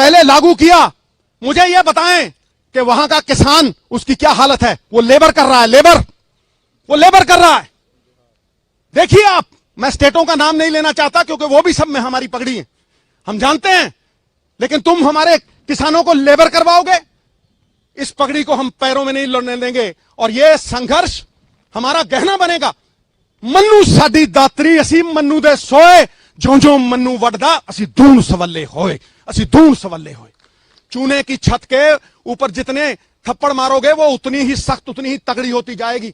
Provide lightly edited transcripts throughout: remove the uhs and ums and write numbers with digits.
पहले लागू किया, मुझे यह बताएं कि वहां का किसान, उसकी क्या हालत है। वो लेबर कर रहा है, वो लेबर कर रहा है। देखिए आप, मैं स्टेटों का नाम नहीं लेना चाहता क्योंकि वो भी सब में हमारी पगड़ी है, हम जानते हैं, लेकिन तुम हमारे किसानों को लेबर करवाओगे, इस पगड़ी को हम पैरों में नहीं लड़ने देंगे और यह संघर्ष हमारा गहना बनेगा। मन्नू साडी दातरी, असी मन्नू दे सोए, जो जो मन्नू वडदा असी दून सवल्ले होए, असी दून सवल्ले होए। चूने की छत के ऊपर जितने थप्पड़ मारोगे वो उतनी ही सख्त, उतनी ही तगड़ी होती जाएगी।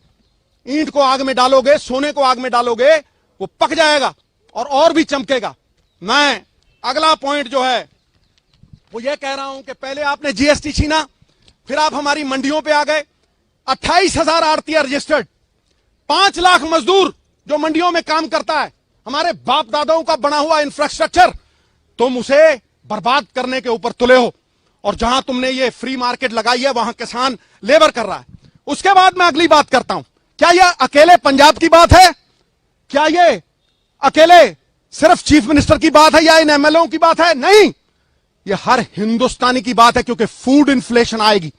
ईंट को आग में डालोगे, सोने को आग में डालोगे, वो पक जाएगा और भी चमकेगा। मैं अगला पॉइंट जो है वो ये कह रहा हूं कि पहले आपने जीएसटी छीना, फिर आप हमारी मंडियों पे आ गए। 28,000 आड़तिया रजिस्टर्ड, 5 लाख मजदूर जो मंडियों में काम करता है, हमारे बाप दादाओं का बना हुआ इंफ्रास्ट्रक्चर, तुम उसे बर्बाद करने के ऊपर तुले हो। और जहां तुमने ये फ्री मार्केट लगाई है वहां किसान लेबर कर रहा है। उसके बाद मैं अगली बात करता हूं, क्या यह अकेले पंजाब की बात है? क्या ये अकेले सिर्फ चीफ मिनिस्टर की बात है या इन एमएलओ की बात है? नहीं, यह हर हिंदुस्तानी की बात है, क्योंकि फूड इन्फ्लेशन आएगी,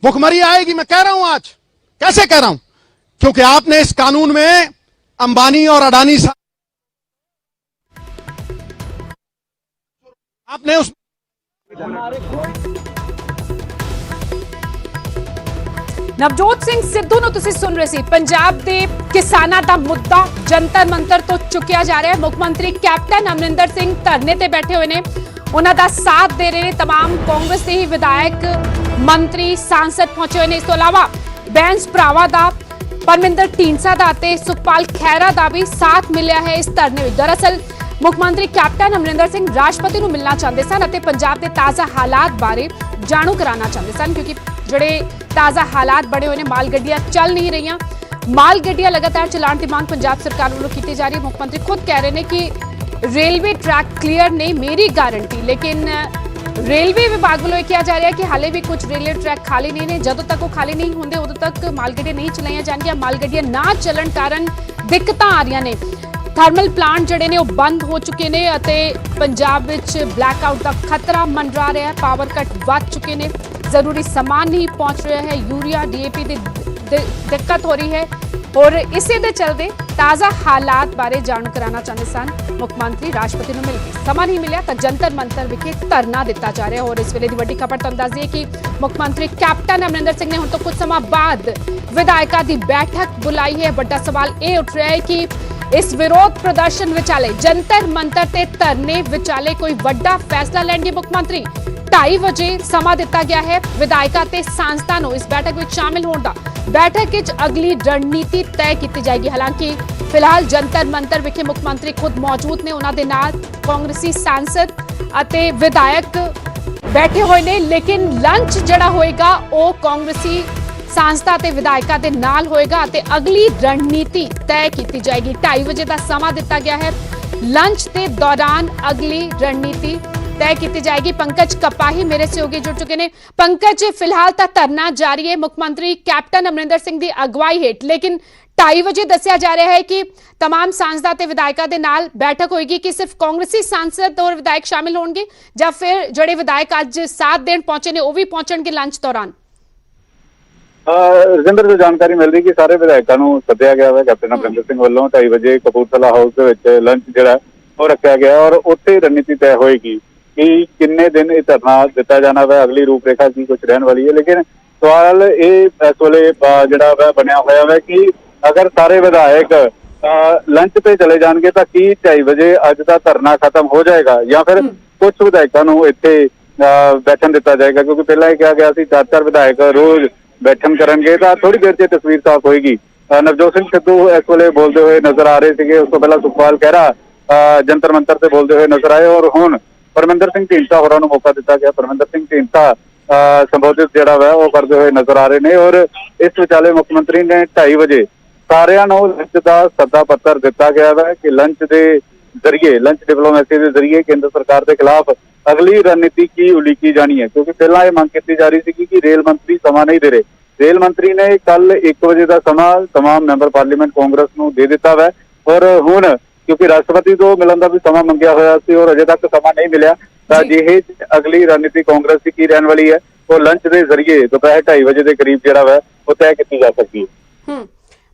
भुखमरी आएगी। मैं कह रहा हूं आज, कैसे कह रहा हूं? क्योंकि आपने इस कानून में अंबानी और अडानी आपने उस ਨਵਜੋਤ ਸਿੰਘ ਸਿੱਧੂ ਨੂੰ ਤੁਸੀਂ ਸੁਣ ਰਹੇ ਸੀ। ਪੰਜਾਬ ਦੇ ਕਿਸਾਨਾਂ ਦਾ ਮੁੱਦਾ ਜੰਤਰ ਮੰਤਰ ਤੋਂ ਚੁੱਕਿਆ ਜਾ ਰਿਹਾ ਹੈ। ਮੁੱਖ ਮੰਤਰੀ ਕੈਪਟਨ ਅਮਰਿੰਦਰ ਸਿੰਘ ਧਰਨੇ ਤੇ ਬੈਠੇ ਹੋਏ ਨੇ, ਉਹਨਾਂ ਦਾ ਸਾਥ ਦੇ ਰਹੇ ਨੇ तमाम ਕਾਂਗਰਸ ਦੇ ਹੀ ਵਿਧਾਇਕ, ਮੰਤਰੀ, ਸਾਂਸਦ ਪਹੁੰਚੇ ਹੋਏ ਨੇ। ਇਸ ਤੋਂ ਇਲਾਵਾ ਬੈਂਸ ਭਰਾਵਾਂ ਦਾ, ਪਰਮਿੰਦਰ ਢੀਂਡਸਾ ਦਾ ਤੇ ਸੁਖਪਾਲ ਖਹਿਰਾ ਦਾ ਵੀ ਸਾਥ ਮਿਲਿਆ ਹੈ ਇਸ ਧਰਨੇ ਵਿੱਚ। ਦਰਅਸਲ ਮੁੱਖ ਮੰਤਰੀ ਕੈਪਟਨ ਅਮਰਿੰਦਰ ਸਿੰਘ ਰਾਸ਼ਟਰਪਤੀ ਨੂੰ ਮਿਲਣਾ ਚਾਹੁੰਦੇ ਸਨ ਅਤੇ ਪੰਜਾਬ ਦੇ ਤਾਜ਼ਾ ਹਾਲਾਤ ਬਾਰੇ ਜਾਣੂ ਕਰਾਉਣਾ ਚਾਹੁੰਦੇ ਸਨ, ਕਿਉਂਕਿ ਜਿਹੜੇ ਤਾਜ਼ਾ ਹਾਲਾਤ ਬਣੇ ਹੋਏ ਨੇ, ਮਾਲ ਗੱਡੀਆਂ ਚੱਲ ਨਹੀਂ ਰਹੀਆਂ। ਮਾਲ ਗੱਡੀਆਂ ਲਗਾਤਾਰ ਚਲਾਉਣ ਦੀ ਮੰਗ ਪੰਜਾਬ ਸਰਕਾਰ ਵੱਲੋਂ ਕੀਤੀ ਜਾ ਰਹੀ ਹੈ। ਮੁੱਖ ਮੰਤਰੀ ਖੁਦ ਕਹਿ ਰਹੇ ਨੇ ਕਿ रेलवे ट्रैक क्लीयर नहीं मेरी गारंटी, लेकिन रेलवे विभाग वालों किया जा रहा है कि हाले भी कुछ रेलवे ट्रैक खाली नहीं ने। जदों तक वो खाली नहीं होंगे उदों तक मालगड्डियां नहीं चलाईयां जाणगियां। मालगड्डियां ना चलन कारण दिक्कतां आ रही ने, थर्मल प्लांट जिहड़े ने वो बंद हो चुके ने अते पंजाब विच ब्लैकआउट का खतरा मंडरा रहा है। पावर कट वध चुके ने, जरूरी समान नहीं पहुंच रहा है, यूरिया DAP की दिक्कत हो रही है और इसे दे चलते ताज़ा हालात बारे जाणू कराना चाहते सन मुख्यमंत्री राष्ट्रपति ਨੂੰ ਮਿਲ ਕੇ ਸਮਾਂ ਨਹੀਂ ਮਿਲਿਆ ਤਾਂ ਜੰਤਰ ਮੰਤਰ ਵਿਖੇ ਧਰਨਾ ਦਿੱਤਾ ਜਾ ਰਿਹਾ। और इस ਵੇਲੇ ਦੀ ਵੱਡੀ ਖਬਰ ਤੁਹਾਨੂੰ ਦੱਸ ਦਈਏ ਕਿ ਮੁੱਖ ਮੰਤਰੀ ਕੈਪਟਨ ਅਮਰਿੰਦਰ ਸਿੰਘ ਨੇ ਹੁਣ ਤੋਂ ਕੁਝ ਸਮਾਂ ਬਾਅਦ ਵਿਧਾਇਕਾਂ ਦੀ ਬੈਠਕ ਬੁਲਾਈ ਹੈ। ਵੱਡਾ ਸਵਾਲ ਇਹ ਉੱਠ ਰਿਹਾ ਹੈ ਕਿ ਇਸ ਵਿਰੋਧ ਪ੍ਰਦਰਸ਼ਨ ਵਿਚਾਲੇ, ਜੰਤਰ ਮੰਤਰ ਤੇ ਧਰਨੇ ਵਿਚਾਲੇ ਕੋਈ ਵੱਡਾ ਫੈਸਲਾ ਲੈਣਗੇ ਮੁੱਖ ਮੰਤਰੀ। 2:30 ਵਜੇ ਸਮਾਂ ਦਿੱਤਾ ਗਿਆ ਹੈ ਵਿਧਾਇਕਾਂ ਤੇ ਸਾਂਸਦਾਂ ਨੂੰ ਇਸ ਬੈਠਕ ਵਿੱਚ ਸ਼ਾਮਿਲ ਹੋਣ ਦਾ। बैठक विच अगली रणनीति तय की जाएगी। हालांकि फिलहाल जंतर मंतर विखे मुख मंत्री खुद मौजूद ने, उन्हां दे नाल कांग्रेसी सांसद अते विधायक बैठे हुए ने, लेकिन लंच जिहड़ा होएगा वो कांग्रेसी सांसदां ते विधायकां दे नाल होएगा अते अगली रणनीति तय की जाएगी। 2:30 बजे का समा दिता गया है। लंच के दौरान अगली रणनीति तय की जाएगी। पंकज कपाही मेरे सहयोगी जुड़ चुके हैं। पंकज, फिलहाल तो धरना जारी है मुख्यमंत्री कैप्टन अमरिंदर सिंह की अगवाई हेठ, लेकिन 2:30 बजे दसिया जा रहा है कि तमाम सांसदां ते विधायकां दे नाल बैठक होएगी। कि सिर्फ कांग्रेसी सांसद और विधायक शामिल होंगे या फिर जिहड़े विधायक अज साथ देण पहुंचे ने वो भी पहुंचणगे लंच दौरान? रजिंदर जो जानकारी मिल रही कि सारे विधायकों को सद्या गया है कैप्टन अमरिंदर सिंह वालों। 2:30 बजे कपूरथला हाउस के विच लंच जिहड़ा वो रखा गया और उत्थे रणनीति तय होएगी कि किन्ने दिन ये धरना दिता जाना वा, अगली रूपरेखा की कुछ रहने वाली है। लेकिन सवाल ये इस वेले जिहड़ा वा बनया होया है कि अगर सारे विधायक लंच पे चले जाएंगे तो की 2:30 बजे अज का धरना खत्म हो जाएगा या फिर कुछ विधायकों को इत्थे बैठन दिता जाएगा, क्योंकि पहला ही कहा गया सी 4 विधायक रोज बैठन करेंगे तो थोड़ी देर से तस्वीर साफ होएगी। नवजोत सिंह सिद्धू इस वेले बोलते हुए नजर आ रहे थे, उस तो पहला सुखपाल खैरा जंतर मंतर से बोलते हुए नजर आए और हुण परमिंदर सिंह ढींडसा होरां नूं मौका दिता गया। परमिंदर सिंह ढींडसा संबोधित जिहड़ा वा वो करते हुए नजर आ रहे हैं और इस विचाले मुख्यमंत्री ने 2:30 बजे सारियां नूं लंच का सद्दा पत्र दिता गया है कि लंच के जरिए, लंच डिप्लोमेसी के जरिए केंद्र सरकार के खिलाफ अगली रणनीति की उलीकी जानी है। क्योंकि पहला यह मंग की जा रही थी कि रेल मंत्री समा नहीं दे रहे। रेल मंत्री ने कल 1 बजे का समा तमाम मैंबर पार्लीमेंट कांग्रेस नूं दे दिता है और हुण क्योंकि राष्ट्रपति तो मिलन का भी समा मंगिया होया सी और अजे तक समा नहीं मिलिया। तो अजिहे अगली रणनीति कांग्रेस की की रहने वाली है वो लंच के जरिए दोपहर 2:30 बजे के करीब जिहड़ा वा वो तय की जा सकती है।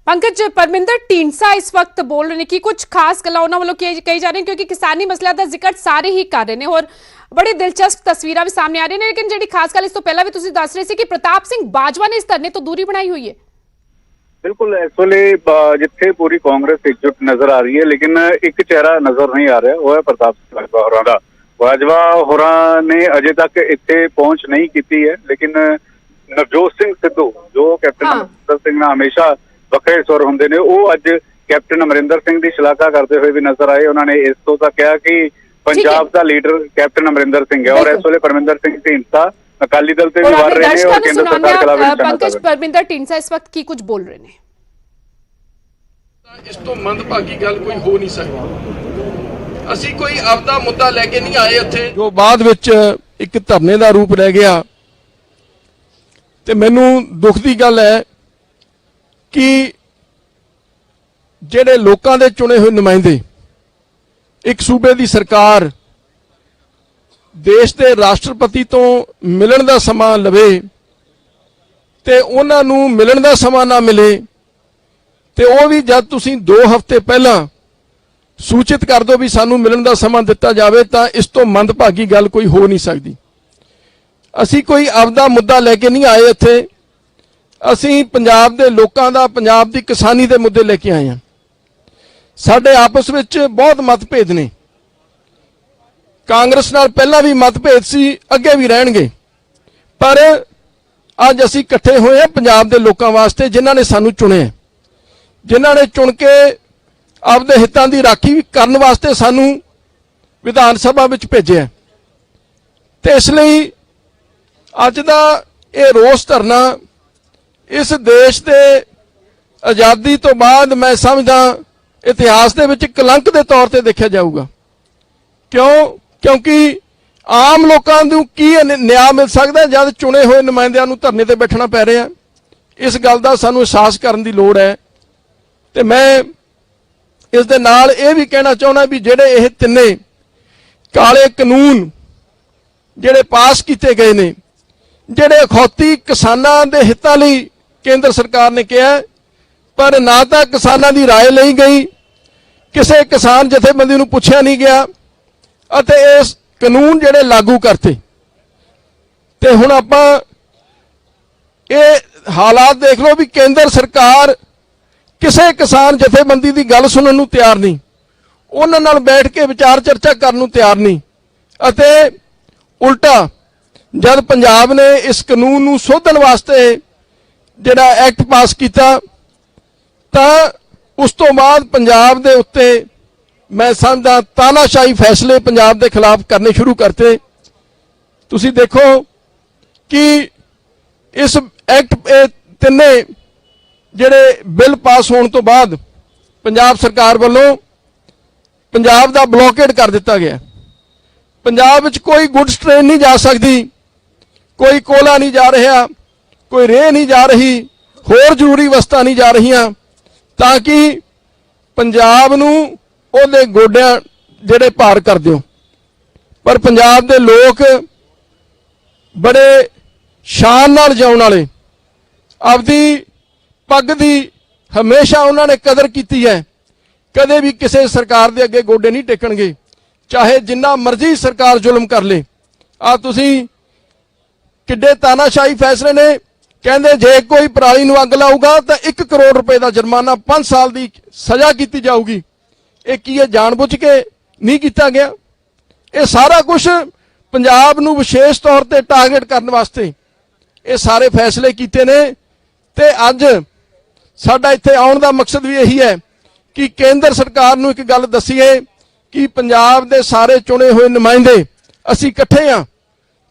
पंकज, परमिंदर ਢੀਂਡਸਾ इस वक्त बोल रहे हैं कि कुछ खास गल्लां उन्हां ਵੱਲੋਂ कही जा रही क्योंकि किसानी मसला का जिक्र सारे ही कर रहे हैं और बड़ी दिलचस्प तस्वीरां भी सामने आ रही हैं। लेकिन जिहड़ी खास गल इस तो पहला भी तुसीं दस रहे सी कि प्रताप सिंह बाजवा ने इस धरने तो दूरी बनाई हुई है। बिल्कुल, इस वेले जिथे पूरी कांग्रेस एकजुट नजर आ रही है लेकिन एक चेहरा नजर नहीं आ रहा, वो है प्रताप सिंह बाजवा होरां दा। बाजवा होरां ने अजे तक इत्थे पहुंच नहीं की है, लेकिन नवजोत सिंह सिद्धू जो कैप्टन अमरिंदर सिंह ने हमेशा वखरे सुर होंदे ने, वो अज कैप्टन अमरिंदर सिंह की शलाघा करते हुए भी नजर आए। उन्होंने इस तो तक कहा कि पंजाब का लीडर कैप्टन अमरिंदर सिंह है और इस वेले परमिंदर सिंह ਢੀਂਡਸਾ अकाली दल से भी वार रहे हैं और केंद्र सरकार के खिलाफ पंकज परमिंदर ਢੀਂਡਸਾ इस वक्त की कुछ बोल रहे हैं। इस तो मंदभागी गल कोई हो नहीं सकती। ਅਸੀਂ ਕੋਈ ਆਪਦਾ ਮੁੱਦਾ ਲੈ ਕੇ ਨਹੀਂ ਆਏ ਇੱਥੇ ਜੋ ਬਾਅਦ ਵਿੱਚ ਇੱਕ ਧਰਨੇ ਦਾ ਰੂਪ ਲੈ ਗਿਆ। ਤੇ ਮੈਨੂੰ ਦੁੱਖ ਦੀ ਗੱਲ ਹੈ ਕਿ ਜਿਹੜੇ ਲੋਕਾਂ ਦੇ ਚੁਣੇ ਹੋਏ ਨੁਮਾਇੰਦੇ ਇੱਕ ਸੂਬੇ ਦੀ ਸਰਕਾਰ ਦੇਸ਼ ਦੇ ਰਾਸ਼ਟਰਪਤੀ ਤੋਂ ਮਿਲਣ ਦਾ ਸਮਾਂ ਲਵੇ ਤੇ ਉਹਨਾਂ ਨੂੰ ਮਿਲਣ ਦਾ ਸਮਾਂ ਨਾ ਮਿਲੇ ਤੇ ਉਹ ਵੀ ਜਦ ਤੁਸੀਂ 2 ਹਫ਼ਤੇ ਪਹਿਲਾਂ सूचित कर दो भी सानू मिलन का समा दिता जाए तो इस तो मंदभागी गल कोई हो नहीं सकती। असी कोई आपदा मुद्दा लेके नहीं आए इत्थे, असी पंजाब दे लोकां दा पंजाब दी किसानी दे मुद्दे लेके आए हैं। साडे आपस विच बहुत मतभेद ने, कांग्रेस नाल पहला भी मतभेद सी, अगे भी रहणगे, पर अज असी इकट्ठे होए हैं पंजाब दे लोकां वास्ते जिन्हां ने सानू चुने, जिन्हां ने चुन के आपदे हितां दी राखी करन वास्ते सानू विधान सभा विच भेजिया। ते इसलिए अज दा ये रोस धरना इस देश दे आज़ादी तो बाद मैं समझदा इतिहास दे विच कलंक दे तौर ते देखा जाऊगा। क्यों? क्योंकि आम लोकां नूं की न्याय मिल सकदा जद चुने हुए नुमाइंदियां नूं धरने ते बैठना पै रिहा। इस गल दा सानू एहसास करन दी लोड़ है। ते मैं इस दे नाल ये भी कहना चाहना भी जेडे ये तिन्ने काले कानून जेडे पास किए गए ने, जेडे अखौती किसानां दे हितां लई केंद्र सरकार ने कहा, पर ना तो किसानां दी राय लई गई, किसी किसान जथेबंदी नूं पुछया नहीं गया अते इस कानून जेडे लागू करते। ते हुण आपां ये हालात देख लो भी केंद्र सरकार किसी किसान जथेबंदी की गल सुनने नूं तैयार नहीं, उन्हां नाल बैठ के विचार चर्चा करने नूं तैयार नहीं, अते उल्टा जब पंजाब ने इस कानून नूं सोधन वास्ते जिहड़ा एक्ट पास किया तां उस तो बाद पंजाब दे उत्ते मैं समझदा तानाशाही फैसले पंजाब के खिलाफ करने शुरू करते। तुसीं देखो कि इस एक्ट तिन्ने ਜਿਹੜੇ बिल पास होने तो बाद पंजाब सरकार वालों पंजाब का ब्लॉकेड कर दिता गया। पंजाब विच कोई गुड्स ट्रेन नहीं जा सकती, कोई कोला नहीं जा रहा, कोई रेह नहीं जा रही, होर जरूरी वस्तां नहीं जा रही, ताकि पंजाब नूं उहदे गोडियां जिहड़े भार कर दिओ। पर पंजाब दे लोग बड़े शान नाल जिउण वाले, आपदी पग की हमेशा उन्होंने कदर की है, कदे भी किसी सरकार के अगे गोडे नहीं टेकणगे, चाहे जिन्ना मर्जी सरकार जुल्म कर ले। आ तुसीं किड्डे तानाशाही फैसले ने, कहंदे जे कोई पराली नूं अग लाऊगा तो 1 करोड़ रुपए का जुर्माना 5 साल की सज़ा की जाऊगी। ये की है? जानबूझ के नहीं किया गया। ये सारा कुछ पंजाब नूं विशेष तौर पर टारगेट करने वास्ते ये सारे फैसले किए ने। ते अज साडा इत्थे आउण दा मकसद भी यही है कि केंद्र सरकार नूं एक गल दसीए कि पंजाब दे सारे चुने हुए नुमाइंदे असीं इकट्ठे हाँ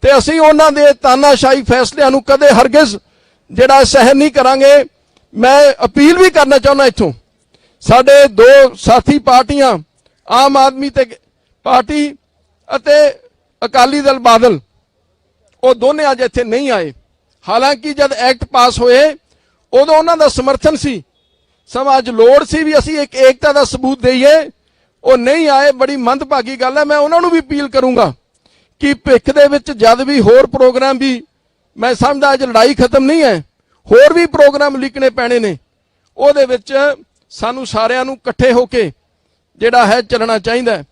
ते असीं उन्हां दे तानाशाही फैसलियां नूं कदे हरगिज़ जिहड़ा सहन नहीं करांगे। मैं अपील भी करना चाहुंदा इत्थों साडे 2 साथी पार्टियां आम आदमी ते पार्टी अते अकाली दल बादल वो दोने अज इत्थे नहीं आए। हालांकि जब एक्ट पास होए उदों उन्हां दा समर्थन सी, समाज लोड़ सी भी असीं एक एकता का सबूत देईए। ਉਹ ਨਹੀਂ ਆਏ, ਬੜੀ ਮੰਦਭਾਗੀ ਗੱਲ ਹੈ। ਮੈਂ ਉਹਨਾਂ ਨੂੰ ਵੀ ਅਪੀਲ ਕਰੂੰਗਾ ਕਿ ਭਿੱਖ ਦੇ ਵਿੱਚ ਜਦ ਵੀ ਹੋਰ ਪ੍ਰੋਗਰਾਮ ਵੀ, ਮੈਂ ਸਮਝਦਾ ਅੱਜ ਲੜਾਈ ਖਤਮ ਨਹੀਂ ਹੈ, ਹੋਰ ਵੀ ਪ੍ਰੋਗਰਾਮ ਲਿਖਣੇ ਪੈਣੇ ਨੇ, ਉਹਦੇ ਵਿੱਚ ਸਾਨੂੰ ਸਾਰਿਆਂ ਨੂੰ ਇਕੱਠੇ ਹੋ ਕੇ ਜਿਹੜਾ ਹੈ ਚੱਲਣਾ ਚਾਹੀਦਾ ਹੈ।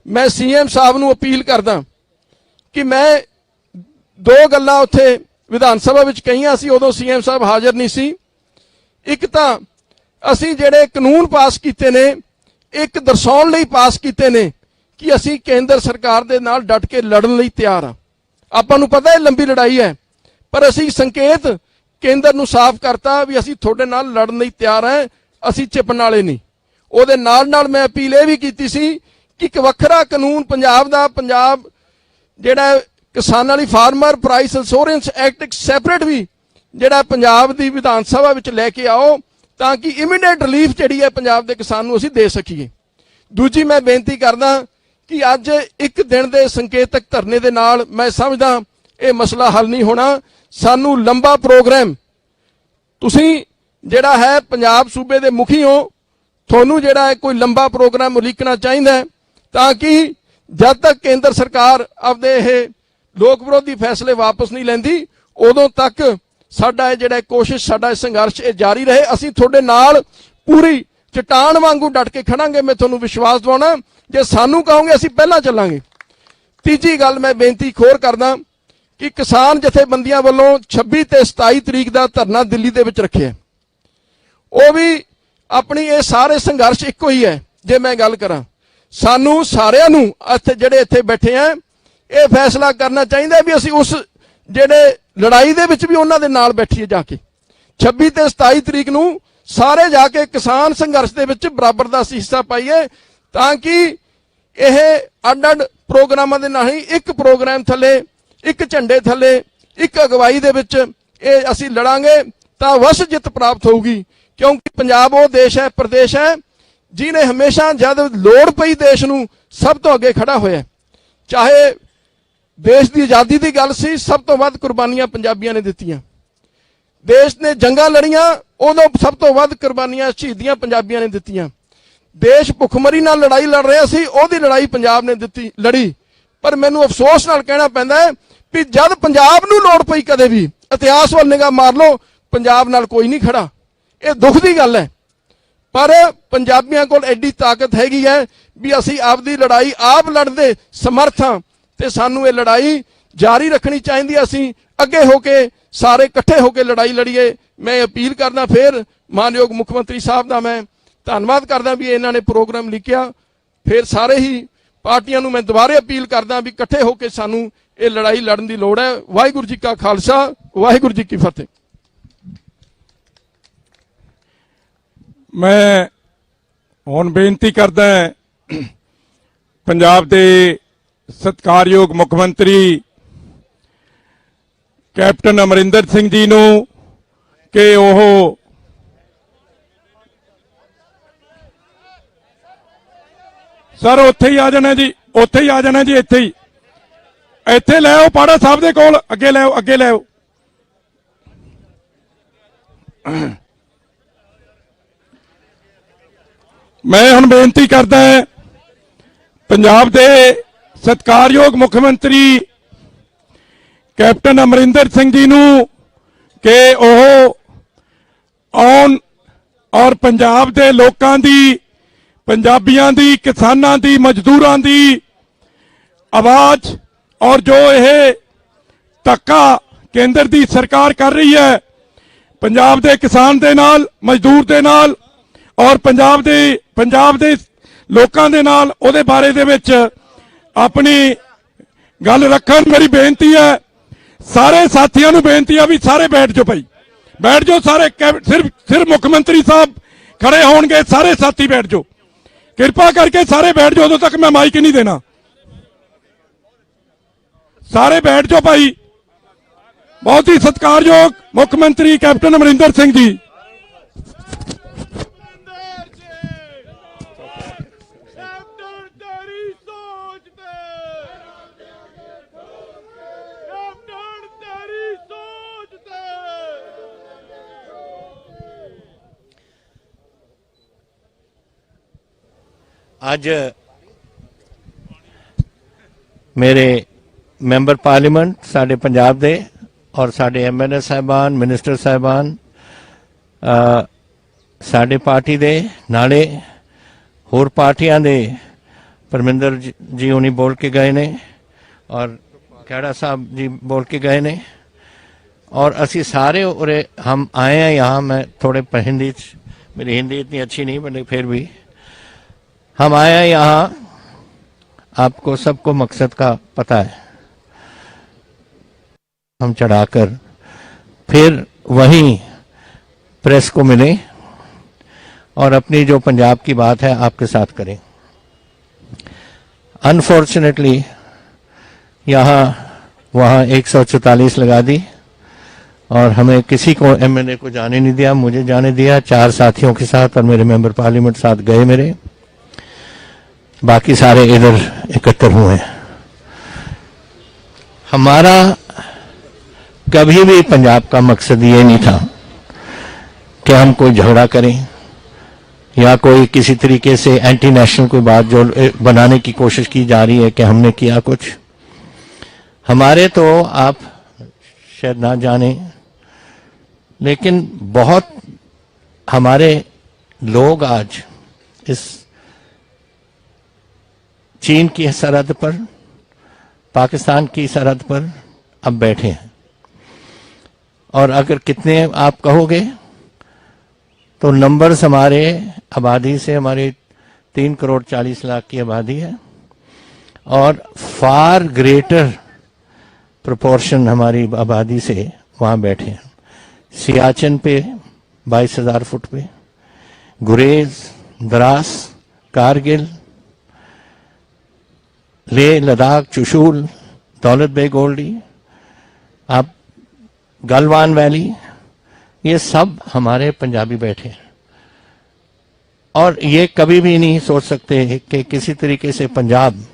ਮੈਂ ਸੀਐਮ ਸਾਹਿਬ ਨੂੰ ਅਪੀਲ ਕਰਦਾ ਕਿ ਮੈਂ ਦੋ ਗੱਲਾਂ ਉੱਥੇ ਵਿਧਾਨ ਸਭਾ ਵਿੱਚ ਕਹੀਆਂ ਸੀ, ਉਦੋਂ ਸੀਐਮ ਸਾਹਿਬ ਹਾਜ਼ਰ ਨਹੀਂ ਸੀ। ਇੱਕ ਤਾਂ ਅਸੀਂ ਜਿਹੜੇ ਕਾਨੂੰਨ ਪਾਸ ਕੀਤੇ ਨੇ, ਇੱਕ ਦਰਸਾਉਣ ਲਈ ਪਾਸ ਕੀਤੇ ਨੇ ਕਿ ਅਸੀਂ ਕੇਂਦਰ ਸਰਕਾਰ ਦੇ ਨਾਲ ਡਟ ਕੇ ਲੜਨ ਲਈ ਤਿਆਰ ਹਾਂ। ਆਪਾਂ ਨੂੰ ਪਤਾ ਹੈ ਲੰਬੀ ਲੜਾਈ ਹੈ, ਪਰ ਅਸੀਂ ਸੰਕੇਤ ਕੇਂਦਰ ਨੂੰ ਸਾਫ਼ ਕਰਤਾ ਵੀ ਅਸੀਂ ਤੁਹਾਡੇ ਨਾਲ ਲੜਨ ਲਈ ਤਿਆਰ ਹਾਂ, ਅਸੀਂ ਚਿਪਣ ਵਾਲੇ ਨਹੀਂ। ਉਹਦੇ ਨਾਲ ਨਾਲ ਮੈਂ ਅਪੀਲ ਇਹ ਵੀ ਕੀਤੀ ਸੀ ਕਿ ਇੱਕ ਵੱਖਰਾ ਕਾਨੂੰਨ ਪੰਜਾਬ ਦਾ, ਪੰਜਾਬ ਜਿਹੜਾ ਕਿਸਾਨਾਂ ਲਈ ਫਾਰਮਰ ਪ੍ਰਾਈਸ ਇੰਸ਼ੋਰੈਂਸ ਐਕਟ ਇੱਕ ਸੈਪਰੇਟ ਵੀ ਜਿਹੜਾ ਪੰਜਾਬ ਦੀ ਵਿਧਾਨ ਸਭਾ ਵਿੱਚ ਲੈ ਕੇ ਆਓ, ਤਾਂ ਕਿ ਇਮੀਡੀਏਟ ਰਿਲੀਫ ਜਿਹੜੀ ਹੈ ਪੰਜਾਬ ਦੇ ਕਿਸਾਨ ਨੂੰ ਅਸੀਂ ਦੇ ਸਕੀਏ। ਦੂਜੀ ਮੈਂ ਬੇਨਤੀ ਕਰਦਾ ਕਿ ਅੱਜ ਇੱਕ ਦਿਨ ਦੇ ਸੰਕੇਤਕ ਧਰਨੇ ਦੇ ਨਾਲ ਮੈਂ ਸਮਝਦਾ ਇਹ ਮਸਲਾ ਹੱਲ ਨਹੀਂ ਹੋਣਾ। ਸਾਨੂੰ ਲੰਬਾ ਪ੍ਰੋਗਰਾਮ, ਤੁਸੀਂ ਜਿਹੜਾ ਹੈ ਪੰਜਾਬ ਸੂਬੇ ਦੇ ਮੁਖੀ ਹੋ, ਤੁਹਾਨੂੰ ਜਿਹੜਾ ਹੈ ਕੋਈ ਲੰਬਾ ਪ੍ਰੋਗਰਾਮ ਉਲੀਕਣਾ ਚਾਹੀਦਾ ਹੈ, ਤਾਂ ਕਿ ਜਦ ਤੱਕ ਕੇਂਦਰ ਸਰਕਾਰ ਆਪਦੇ ਇਹ ਲੋਕ ਵਿਰੋਧੀ ਫੈਸਲੇ ਵਾਪਸ ਨਹੀਂ ਲੈਂਦੀ, ਉਦੋਂ ਤੱਕ ਸਾਡਾ ਇਹ ਜਿਹੜਾ ਕੋਸ਼ਿਸ਼, ਸਾਡਾ ਸੰਘਰਸ਼ ਇਹ ਜਾਰੀ ਰਹੇ। ਅਸੀਂ ਤੁਹਾਡੇ ਨਾਲ ਪੂਰੀ ਚਟਾਨ ਵਾਂਗੂ ਡਟ ਕੇ ਖੜਾਂਗੇ। ਮੈਂ ਤੁਹਾਨੂੰ ਵਿਸ਼ਵਾਸ ਦਿਵਾਉਣਾ, ਜੇ ਸਾਨੂੰ ਕਹੋਗੇ ਅਸੀਂ ਪਹਿਲਾਂ ਚੱਲਾਂਗੇ। ਤੀਜੀ ਗੱਲ ਮੈਂ ਬੇਨਤੀ ਇੱਕ ਹੋਰ ਕਰਦਾ ਕਿ ਕਿਸਾਨ ਜਥੇਬੰਦੀਆਂ ਵੱਲੋਂ 26 ਤੇ 27 ਤਰੀਕ ਦਾ ਧਰਨਾ ਦਿੱਲੀ ਦੇ ਵਿੱਚ ਰੱਖਿਆ, ਉਹ ਵੀ ਆਪਣੀ ਇਹ ਸਾਰੇ ਸੰਘਰਸ਼ ਇੱਕੋ ਹੀ ਹੈ। ਜੇ ਮੈਂ ਗੱਲ ਕਰਾਂ, ਸਾਨੂੰ ਸਾਰਿਆਂ ਨੂੰ ਇੱਥੇ ਜਿਹੜੇ ਇੱਥੇ ਬੈਠੇ ਆ ਇਹ ਫੈਸਲਾ ਕਰਨਾ ਚਾਹੀਦਾ ਵੀ ਅਸੀਂ ਉਸ ਜਿਹੜੇ ਲੜਾਈ ਦੇ ਵਿੱਚ ਵੀ ਉਹਨਾਂ ਦੇ ਨਾਲ ਬੈਠੀਏ ਜਾ ਕੇ। 26 ਤੇ 27 ਤਰੀਕ ਨੂੰ ਸਾਰੇ ਜਾ ਕੇ ਕਿਸਾਨ ਸੰਘਰਸ਼ ਦੇ ਵਿੱਚ ਬਰਾਬਰ ਦਾ ਹਿੱਸਾ ਪਾਈਏ, ਤਾਂ ਕਿ ਇਹ ਅੱਡ-ਅੱਡ ਪ੍ਰੋਗਰਾਮਾਂ ਦੇ ਨਾਲ ਹੀ ਇੱਕ ਪ੍ਰੋਗਰਾਮ ਥੱਲੇ, ਇੱਕ ਝੰਡੇ ਥੱਲੇ, ਇੱਕ ਅਗਵਾਈ ਦੇ ਵਿੱਚ ਇਹ ਅਸੀਂ ਲੜਾਂਗੇ ਤਾਂ ਵਸ ਜਿੱਤ ਪ੍ਰਾਪਤ ਹੋਊਗੀ। ਕਿਉਂਕਿ ਪੰਜਾਬ ਉਹ ਦੇਸ਼ ਹੈ, ਪ੍ਰਦੇਸ਼ ਹੈ, ਜਿਹਨੇ ਹਮੇਸ਼ਾ ਜਦ ਲੋੜ ਪਈ ਦੇਸ਼ ਨੂੰ ਸਭ ਤੋਂ ਅੱਗੇ ਖੜਾ ਹੋਇਆ। ਚਾਹੇ ਦੇਸ਼ ਦੀ ਆਜ਼ਾਦੀ ਦੀ ਗੱਲ ਸੀ, ਸਭ ਤੋਂ ਵੱਧ ਕੁਰਬਾਨੀਆਂ ਪੰਜਾਬੀਆਂ ਨੇ ਦਿੱਤੀਆਂ। ਦੇਸ਼ ਨੇ ਜੰਗਾਂ ਲੜੀਆਂ, ਉਦੋਂ ਸਭ ਤੋਂ ਵੱਧ ਕੁਰਬਾਨੀਆਂ ਸ਼ਹੀਦੀਆਂ ਪੰਜਾਬੀਆਂ ਨੇ ਦਿੱਤੀਆਂ। ਦੇਸ਼ ਭੁੱਖਮਰੀ ਨਾਲ ਲੜਾਈ ਲੜ ਰਿਹਾ ਸੀ, ਉਹਦੀ ਲੜਾਈ ਪੰਜਾਬ ਨੇ ਲੜੀ। ਪਰ ਮੈਨੂੰ ਅਫਸੋਸ ਨਾਲ ਕਹਿਣਾ ਪੈਂਦਾ ਹੈ ਵੀ ਜਦ ਪੰਜਾਬ ਨੂੰ ਲੋੜ ਪਈ, ਕਦੇ ਵੀ ਇਤਿਹਾਸ ਵੱਲ ਨਿਗਾਹ ਮਾਰ ਲਓ, ਪੰਜਾਬ ਨਾਲ ਕੋਈ ਨਹੀਂ ਖੜਾ। ਇਹ ਦੁੱਖ ਦੀ ਗੱਲ ਹੈ, ਪਰ ਪੰਜਾਬੀਆਂ ਕੋਲ ਐਡੀ ਤਾਕਤ ਹੈਗੀ ਹੈ ਵੀ ਅਸੀਂ ਆਪਦੀ ਲੜਾਈ ਆਪ ਲੜਦੇ ਸਮਰਥ ਹਾਂ, ਤੇ ਸਾਨੂੰ ਇਹ ਲੜਾਈ ਜਾਰੀ ਰੱਖਣੀ ਚਾਹੀਦੀ ਹੈ। ਅਸੀਂ ਅੱਗੇ ਹੋ ਕੇ ਸਾਰੇ ਇਕੱਠੇ ਹੋ ਕੇ ਲੜਾਈ ਲੜੀਏ। ਮੈਂ ਅਪੀਲ ਕਰਦਾ ਫਿਰ ਮਾਨਯੋਗ ਮੁੱਖ ਮੰਤਰੀ ਸਾਹਿਬ ਦਾ ਮੈਂ ਧੰਨਵਾਦ ਕਰਦਾ ਵੀ ਇਹਨਾਂ ਨੇ ਪ੍ਰੋਗਰਾਮ ਲਿਖਿਆ। ਫਿਰ ਸਾਰੇ ਹੀ ਪਾਰਟੀਆਂ ਨੂੰ ਮੈਂ ਦੁਬਾਰੇ ਅਪੀਲ ਕਰਦਾ ਵੀ ਇਕੱਠੇ ਹੋ ਕੇ ਸਾਨੂੰ ਇਹ ਲੜਾਈ ਲੜਨ ਦੀ ਲੋੜ ਹੈ। ਵਾਹਿਗੁਰੂ ਜੀ ਕਾ ਖਾਲਸਾ, ਵਾਹਿਗੁਰੂ ਜੀ ਕੀ ਫਤਿਹ। ਮੈਂ ਹੁਣ ਬੇਨਤੀ ਕਰਦਾ ਪੰਜਾਬ ਦੇ ਸਤਿਕਾਰਯੋਗ ਮੁੱਖ ਮੰਤਰੀ ਕੈਪਟਨ ਅਮਰਿੰਦਰ ਸਿੰਘ ਜੀ ਨੂੰ ਕਿ ਉਹ ਸਰ ਉੱਥੇ ਹੀ ਆ ਜਾਣਾ ਜੀ, ਉੱਥੇ ਹੀ ਆ ਜਾਣਾ ਜੀ, ਇੱਥੇ ਲੈ ਆਓ ਪਾੜਾ ਸਾਹਿਬ ਦੇ ਕੋਲ, ਅੱਗੇ ਲੈ ਆਓ, ਅੱਗੇ ਲੈ ਆਓ। ਮੈਂ ਹੁਣ ਬੇਨਤੀ ਕਰਦਾ ਪੰਜਾਬ ਦੇ ਸਤਿਕਾਰਯੋਗ ਮੁੱਖ ਮੰਤਰੀ ਕੈਪਟਨ ਅਮਰਿੰਦਰ ਸਿੰਘ ਜੀ ਨੂੰ ਕਿ ਉਹ ਆਉਣ ਔਰ ਪੰਜਾਬ ਦੇ ਲੋਕਾਂ ਦੀ, ਪੰਜਾਬੀਆਂ ਦੀ, ਕਿਸਾਨਾਂ ਦੀ, ਮਜ਼ਦੂਰਾਂ ਦੀ ਆਵਾਜ਼ ਔਰ ਜੋ ਇਹ ਧੱਕਾ ਕੇਂਦਰ ਦੀ ਸਰਕਾਰ ਕਰ ਰਹੀ ਹੈ ਪੰਜਾਬ ਦੇ ਕਿਸਾਨ ਦੇ ਨਾਲ, ਮਜ਼ਦੂਰ ਦੇ ਨਾਲ ਔਰ ਪੰਜਾਬ ਦੇ ਲੋਕਾਂ ਦੇ ਨਾਲ, ਉਹਦੇ ਬਾਰੇ ਦੇ ਵਿੱਚ ਆਪਣੀ ਗੱਲ ਰੱਖਣ। ਮੇਰੀ ਬੇਨਤੀ ਹੈ, ਸਾਰੇ ਸਾਥੀਆਂ ਨੂੰ ਬੇਨਤੀ ਹੈ ਵੀ ਸਾਰੇ ਬੈਠ ਜਾਓ ਭਾਈ, ਬੈਠ ਜਾਓ ਸਾਰੇ। ਸਿਰਫ ਮੁੱਖ ਮੰਤਰੀ ਸਾਹਿਬ ਖੜੇ ਹੋਣਗੇ, ਸਾਰੇ ਸਾਥੀ ਬੈਠ ਜਾਓ, ਕਿਰਪਾ ਕਰਕੇ ਸਾਰੇ ਬੈਠ ਜਾਓ। ਉਦੋਂ ਤੱਕ ਮੈਂ ਮਾਈਕ ਨਹੀਂ ਦੇਣਾ, ਸਾਰੇ ਬੈਠ ਜਾਓ ਭਾਈ। ਬਹੁਤ ਹੀ ਸਤਿਕਾਰਯੋਗ ਮੁੱਖ ਮੰਤਰੀ ਕੈਪਟਨ ਅਮਰਿੰਦਰ ਸਿੰਘ ਜੀ। ਅੱਜ मेरे मैंबर पार्लीमेंट साडे पंजाब दे और साडे MLA साहबान मिनिस्टर साहबान साडे पार्टी दे नाले होर पार्टियां दे परमिंदर जी उन्हीं बोल के गए ने और खेड़ा साहब जी बोल के गए ने और असी सारे उरे हम आए हैं यहाँ। मैं थोड़े हिंदी मेरी हिंदी इतनी अच्छी नहीं बट फिर भी हम आए हैं यहाँ। आपको सबको मकसद का पता है। हम चढ़ाकर फिर वहीं प्रेस को मिले और अपनी जो पंजाब की बात है आपके साथ करें। अनफॉर्चुनेटली यहाँ वहाँ 144 लगा दी और हमें किसी को MLA को जाने नहीं दिया। मुझे जाने दिया 4 साथियों के साथ और मेरे मेंबर पार्लियामेंट साथ गए मेरे, बाकी सारे इधर इकट्ठे हुए। हमारा कभी भी पंजाब का मकसद ये नहीं था कि हम कोई झगड़ा करें या कोई किसी तरीके से एंटी नेशनल कोई बात जो बनाने की कोशिश की जा रही है कि हमने किया कुछ। हमारे तो आप शायद ना जाने लेकिन बहुत हमारे लोग आज इस चीन की सरहद पर पाकिस्तान की सरहद पर अब बैठे हैं और अगर कितने आप कहोगे तो नंबर्स हमारे आबादी से हमारे 3 करोड़ 40 लाख की आबादी है और फार ग्रेटर प्रोपोर्शन हमारी आबादी से वहाँ बैठे हैं। सियाचिन पे 22,000 फुट पे, गुरेज, द्रास, कारगिल, लेह लद्दाख, चुशूल, दौलत बेग ओल्डी, आप गलवान वैली, ये सब हमारे पंजाबी बैठे हैं और ये कभी भी नहीं सोच सकते कि किसी तरीके से पंजाब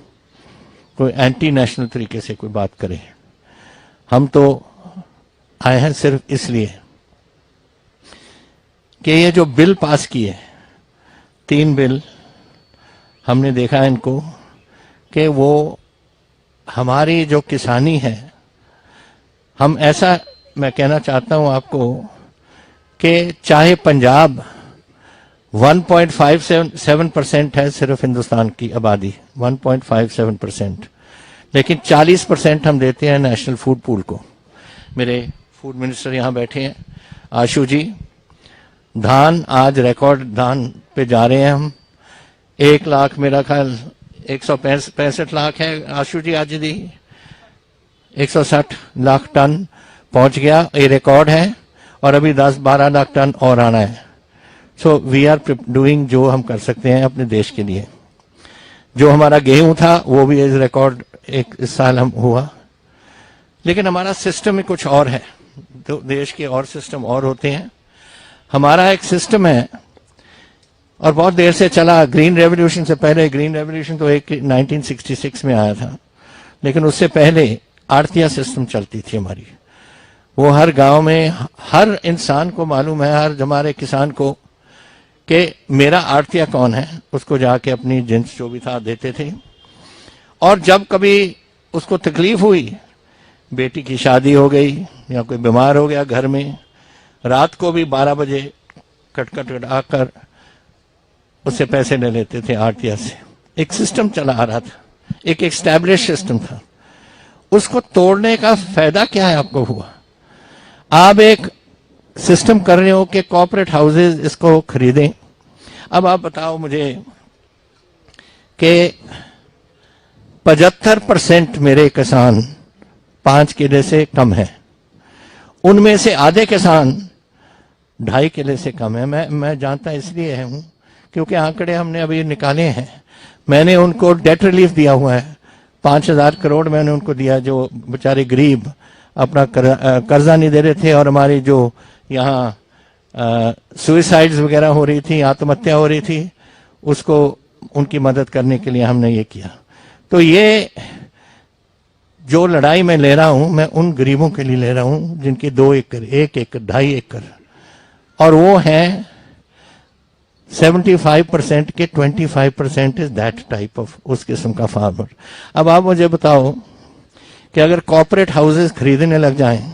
कोई एंटी नेशनल तरीके से कोई बात करे। हम तो आए हैं सिर्फ इसलिए कि ये जो बिल पास किए 3 बिल हमने देखा इनको कि वो हमारी जो किसानी है, हम ऐसा मैं कहना चाहता हूं आपको कि चाहे पंजाब 1.57% है सिर्फ हिंदुस्तान की आबादी 1.57%, लेकिन 40% हम देते हैं नेशनल फूड पूल को। मेरे फूड मिनिस्टर यहाँ बैठे हैं आशु जी। धान आज रिकॉर्ड धान पे जा रहे हैं हम। 1 लाख मेरा ख्याल 165 लाख है आशु जी आज दी 160 लाख टन पहुंच गया, ये रिकॉर्ड है और अभी 10-12 लाख टन और आना है। सो वी आर डूइंग जो हम कर सकते हैं अपने देश के लिए। जो हमारा गेहूं था वो भी इस रिकॉर्ड इस साल हम हुआ, लेकिन हमारा सिस्टम में कुछ और है। तो देश के और सिस्टम और होते हैं। हमारा एक सिस्टम है और बहुत देर से चला। ग्रीन रेवोल्यूशन से पहले, ग्रीन रेवोल्यूशन तो एक 1966 में आया था, लेकिन उससे पहले आड़तिया सिस्टम चलती थी हमारी। वो हर गांव में हर इंसान को मालूम है, हर हमारे किसान को कि मेरा आड़तिया कौन है, उसको जाके अपनी जिन्स जो भी था देते थे। और जब कभी उसको तकलीफ हुई, बेटी की शादी हो गई या कोई बीमार हो गया घर में, रात को भी 12 बजे कटकट आकर उससे पैसे ले लेते थे आड़तिया से। एक सिस्टम चला आ रहा था, एक एस्टैब्लिश सिस्टम था। उसको तोड़ने का फायदा क्या है आपको हुआ? आप एक सिस्टम कर रहे हो कि कॉर्पोरेट हाउसेज इसको खरीदें। अब आप बताओ मुझे कि 75% मेरे किसान 5 किले से कम है, उनमें से आधे किसान 2.5 किले से कम है। मैं जानता इसलिए हूं क्योंकि आंकड़े हमने अभी निकाले हैं। मैंने उनको डेट रिलीफ दिया हुआ है, 5,000 करोड़ मैंने उनको दिया, जो बेचारे गरीब अपना कर्जा नहीं दे रहे थे और हमारी जो यहाँ सुइसाइड्स वगैरह हो रही थी, आत्महत्या हो रही थी, उसको उनकी मदद करने के लिए हमने ये किया। तो ये जो लड़ाई मैं ले रहा हूं, मैं उन गरीबों के लिए ले रहा हूं जिनके 2 एकड़, 1 एकड़, 2.5 एकड़, और वो हैं 75% के 25% इज दैट टाइप ऑफ उस किस्म का फार्मर। अब आप मुझे बताओ कि अगर कॉर्पोरेट हाउसेस खरीदने लग जाएं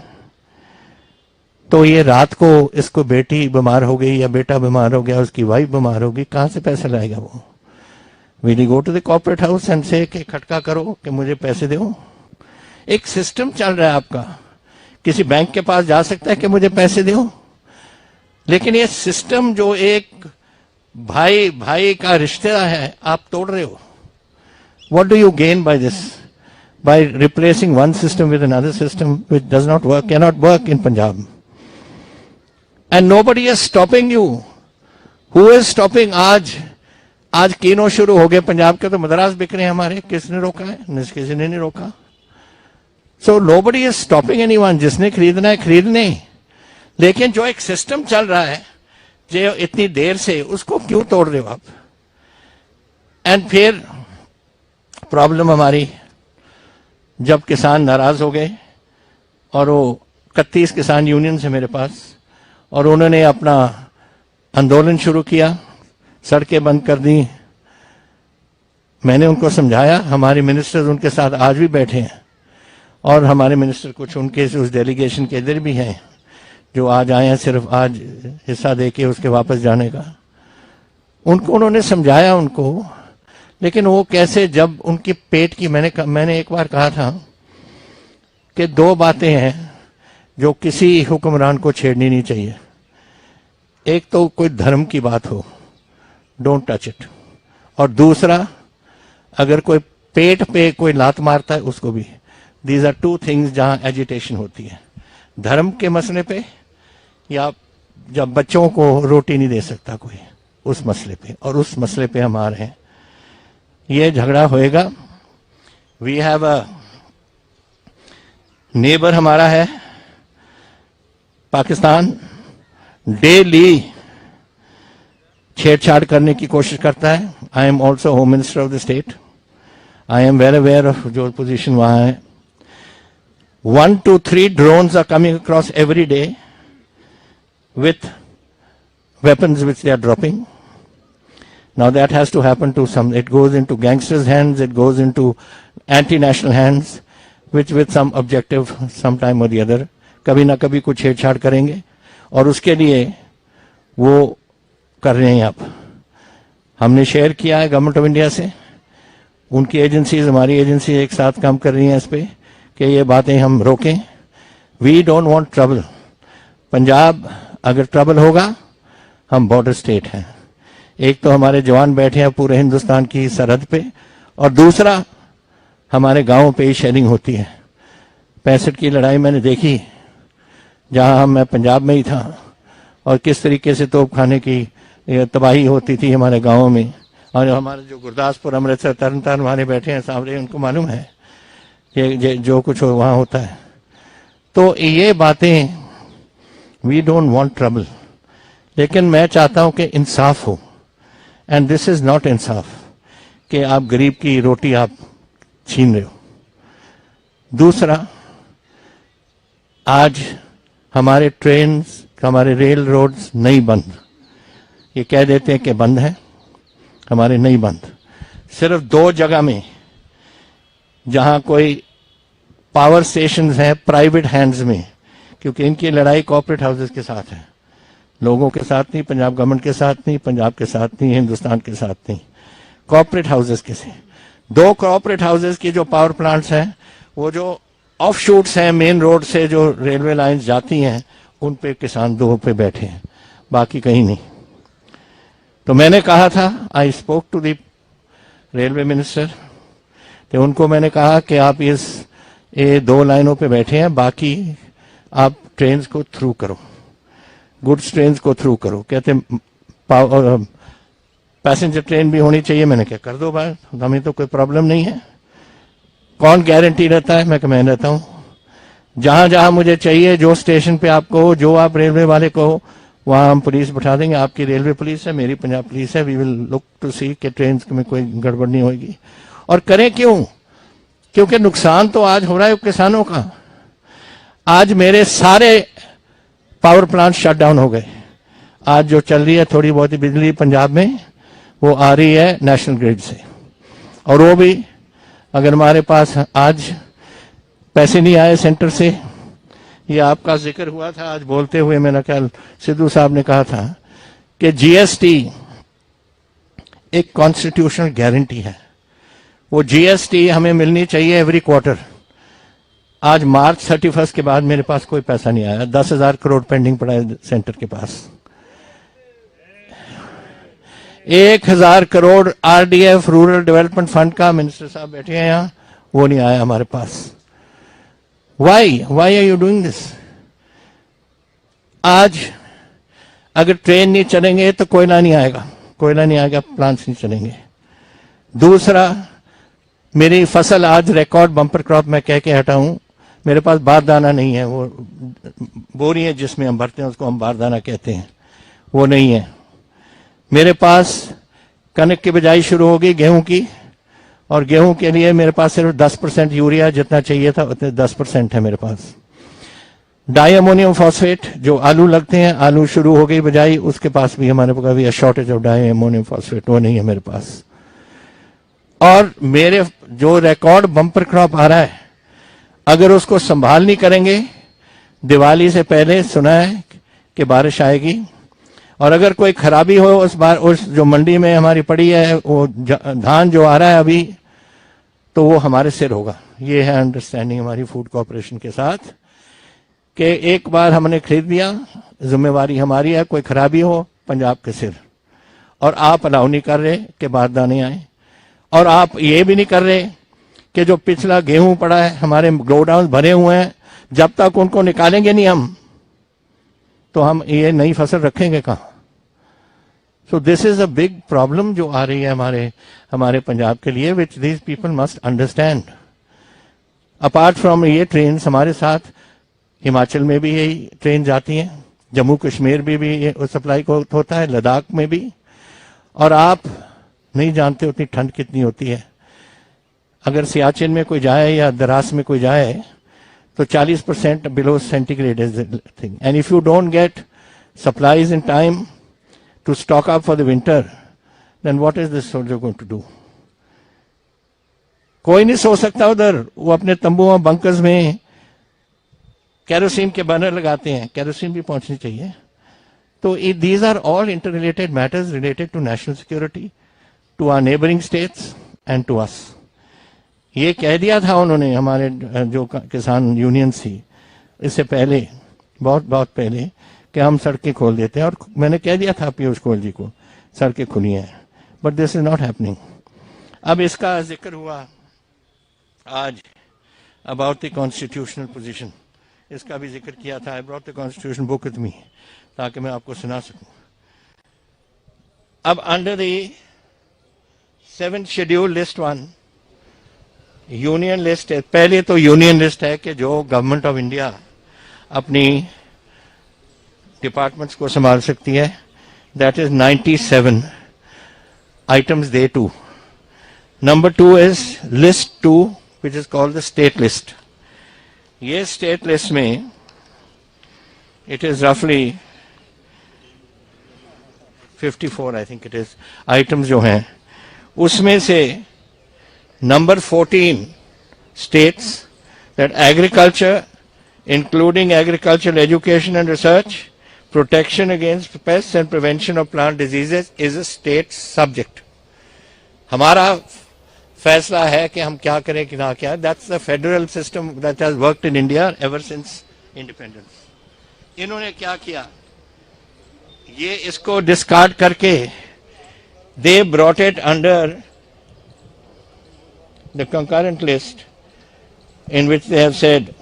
तो ये रात को इसको बेटी बीमार हो गई या बेटा बीमार हो गया, उसकी वाइफ बीमार होगी, कहां से पैसा लाएगा वो? Will you go to the corporate house and say कि खटका करो कि मुझे पैसे दो? एक सिस्टम चल रहा है आपका, किसी बैंक के पास जा सकता है कि मुझे पैसे दो, लेकिन ये सिस्टम जो एक भाई भाई का रिश्ता है आप तोड़ रहे हो। What do you gain by this? By replacing one system with another system which does not work, can not work in Punjab, and nobody is stopping you. Who is stopping? आज कीनो शुरू हो गए पंजाब के, तो मद्रास बिक रहे हैं हमारे, किसने रोका है? किसी ने नहीं रोका। So nobody is stopping anyone. जिसने खरीदना है खरीदने, लेकिन जो एक सिस्टम चल रहा है जो इतनी देर से, उसको क्यों तोड़ रहे हो आप? एंड फिर प्रॉब्लम हमारी, जब किसान नाराज हो गए और वो 31 किसान यूनियन से मेरे पास, और उन्होंने अपना आंदोलन शुरू किया, सड़कें बंद कर दी। मैंने उनको समझाया, हमारे मिनिस्टर उनके साथ आज भी बैठे हैं, और हमारे मिनिस्टर कुछ उनके उस डेलीगेशन के इधर भी हैं जो आज आए हैं सिर्फ आज हिस्सा देके उसके वापस जाने का। उनको उन्होंने समझाया उनको, लेकिन वो कैसे, जब उनकी पेट की, मैंने एक बार कहा था कि दो बातें हैं जो किसी हुक्मरान को छेड़नी नहीं चाहिए। एक तो कोई धर्म की बात हो, डोंट टच इट, और दूसरा अगर कोई पेट पे कोई लात मारता है उसको भी। दीज आर टू थिंग्स जहां एजिटेशन होती है, धर्म के मसले पे, या जब बच्चों को रोटी नहीं दे सकता कोई, उस मसले पे, और उस मसले पे हम आ रहे हैं। ये झगड़ा होएगा। वी हैव अ नेबर, हमारा है पाकिस्तान, डेली छेड़छाड़ करने की कोशिश करता है। I am also home minister of the state, I am very aware of जो पोजीशन वहां है। 1 to 3 drones are coming across every day with weapons which they are dropping. Now that has to happen to some, it goes into gangsters' hands, it goes into anti-national hands, which with some objective sometime or the other, कभी ना कभी कुछ छेड़छाड़ करेंगे, और उसके लिए वो कर रहे हैं। आप, हमने शेयर किया है गवर्नमेंट ऑफ इंडिया से, उनकी एजेंसीज, हमारी एजेंसी एक साथ काम कर रही हैं इस पे कि ये बातें हम रोकें। We don't want trouble. Punjab अगर ट्रबल होगा, हम बॉर्डर स्टेट हैं। एक तो हमारे जवान बैठे हैं पूरे हिंदुस्तान की सरहद पे, और दूसरा हमारे गांवों पे ही शेयरिंग होती है। 65 की लड़ाई मैंने देखी, जहां मैं पंजाब में ही था, और किस तरीके से तोप खाने की तबाही होती थी हमारे गांवों में। और हमारे जो गुरदासपुर, अमृतसर, तरन तारण वाले बैठे हैं सामने, उनको मालूम है ये जो कुछ वहां होता है। तो ये बातें, वी डोंट वांट ट्रबल, लेकिन मैं चाहता हूं कि इंसाफ हो, एंड दिस इज नॉट इंसाफ कि आप गरीब की रोटी आप छीन रहे हो। दूसरा, आज हमारे ट्रेन, हमारे रेल रोड्स नहीं बंद, ये कह देते हैं कि बंद है, हमारे नहीं बंद। सिर्फ 2 जगह में जहां कोई पावर स्टेशंस हैं प्राइवेट हैंड्स में, क्योंकि इनकी लड़ाई कॉर्पोरेट हाउसेस के साथ है, लोगों के साथ नहीं, पंजाब गवर्नमेंट के साथ नहीं, पंजाब के साथ नहीं, हिंदुस्तान के साथ नहीं, कॉर्पोरेट हाउसेस के से। 2 कॉर्पोरेट हाउसेस की जो पावर प्लांट्स हैं, वो जो ऑफ शूट्स हैं मेन रोड से जो रेलवे लाइंस जाती हैं, उन पे किसान 2 पे बैठे हैं, बाकी कहीं नहीं। तो मैंने कहा था, I spoke to the railway minister, तो उनको मैंने कहा कि आप ये 2 लाइनों पे बैठे हैं, बाकी आप ट्रेन को थ्रू करो, गुड्स ट्रेन को थ्रू करो। कहते पैसेंजर ट्रेन भी होनी चाहिए। मैंने कहा कर दो भाई, हमें तो कोई प्रॉब्लम नहीं है। कौन गारंटी रहता है? मैं रहता हूं। जहां जहां मुझे चाहिए, जो स्टेशन पे आपको, जो आप रेलवे वाले को, वहां हम पुलिस बैठा देंगे। आपकी रेलवे पुलिस है, मेरी पंजाब पुलिस है। वी विल लुक टू सी कि ट्रेन में कोई गड़बड़ नहीं होगी। और करें क्यों? क्योंकि नुकसान तो आज हो रहा है किसानों का। आज मेरे सारे पावर प्लांट शट डाउन हो गए। आज जो चल रही है थोड़ी बहुत बिजली पंजाब में, वो आ रही है नेशनल ग्रिड से, और वो भी अगर हमारे पास आज पैसे नहीं आए सेंटर से, ये आपका जिक्र हुआ था आज बोलते हुए, मेरा ख्याल सिद्धू साहब ने कहा था कि जीएसटी एक कॉन्स्टिट्यूशनल गारंटी है, वो जीएसटी हमें मिलनी चाहिए एवरी क्वार्टर। आज मार्च 31 के बाद मेरे पास कोई पैसा नहीं आया, 10,000 करोड़ पेंडिंग पड़ा है सेंटर के पास। 1,000 crore RDF rural development fund का, मिनिस्टर साहब बैठे हैं यहाँ, वो नहीं आया हमारे पास। Why are you doing this? आज अगर ट्रेन नहीं चलेंगे तो कोयला नहीं आएगा, कोयला नहीं आएगा, प्लांट्स नहीं चलेंगे। दूसरा, मेरी फसल आज रिकॉर्ड बम्पर क्रॉप मैं कह के हटा हूं, मेरे पास बारदाना नहीं है, वो बोरी है जिसमें हम भरते हैं उसको हम बारदाना कहते हैं, वो नहीं है मेरे पास। कनक की बिजाई शुरू होगी गेहूं की, और गेहूं के लिए मेरे पास सिर्फ 10% यूरिया जितना चाहिए था उतने 10% है मेरे पास। डाई अमोनियम फॉस्फेट जो आलू लगते हैं, आलू शुरू हो गई बिजाई, उसके पास भी हमारे पास भी shortage of di ammonium phosphate, वो नहीं है मेरे पास। और मेरे जो रिकॉर्ड बम्पर क्रॉप आ रहा है, अगर उसको संभाल नहीं करेंगे, दिवाली से पहले सुना है कि बारिश आएगी, और अगर कोई खराबी हो उस बार उस जो मंडी में हमारी पड़ी है, वो धान जो आ रहा है अभी, तो वो हमारे सिर होगा। ये है अंडरस्टैंडिंग हमारी फूड कॉर्पोरेशन के साथ कि एक बार हमने खरीद लिया, जिम्मेवारी हमारी है, कोई खराबी हो पंजाब के सिर। और आप अलाउ नहीं कर रहे कि बारदाने आए, और आप ये भी नहीं कर रहे कि जो पिछला गेहूं पड़ा है, हमारे गोडाउन भरे हुए हैं, जब तक उनको निकालेंगे नहीं हम, तो हम ये नई फसल रखेंगे कहाँ? So this is a big problem जो आ रही है हमारे पंजाब के लिए, which these people must understand. Apart from ये ट्रेन हमारे साथ हिमाचल में भी यही ट्रेन जाती हैं, जम्मू कश्मीर भी ये सप्लाई को होता है, लद्दाख में भी। और आप नहीं जानते उतनी ठंड कितनी होती है। अगर सियाचिन में कोई जाए या दरास में कोई जाए तो 40% below centigrade is the thing, and if you don't get supplies in time to stock up for the winter, then what is this soldier going to do? कोई नहीं सो सकता उधर, वो अपने तंबुओं बंकर्स में केरोसिन के बर्नर लगाते हैं, केरोसिन भी पहुंचनी चाहिए। तो these are all interrelated matters related to national security, to our neighboring states and to us. ये कह दिया था उन्होंने, हमारे जो किसान यूनियन थी इससे पहले, बहुत पहले, कि हम सड़कें खोल देते हैं, और मैंने कह दिया था पीयूष गोयल जी को सड़कें खुली हैं, but this is not happening. अब इसका जिक्र हुआ आज अबाउट द कॉन्स्टिट्यूशनल पोजीशन, इसका भी जिक्र किया था। I brought the constitution book with me ताकि मैं आपको सुना सकूं। अब under the 7th schedule list 1 union list है। पहले तो यूनियन लिस्ट है कि जो गवर्नमेंट ऑफ इंडिया अपनी डिपार्टमेंट्स को संभाल सकती है, दैट इज 97 आइटम्स दे टू। Number 2 is list 2 which is called the state list. ये स्टेट लिस्ट में इट इज रफली 54 I think it is items जो हैं, उसमें से number 14 states that agriculture, including agricultural education and research, protection against pests and prevention of plant diseases is a state subject. हमारा फैसला है कि हम क्या करें कि ना क्या। That's the federal system that has worked in India ever since independence. इन्होंने क्या किया, ये इसको डिस्कार्ड करके they brought it under the concurrent list in which they have said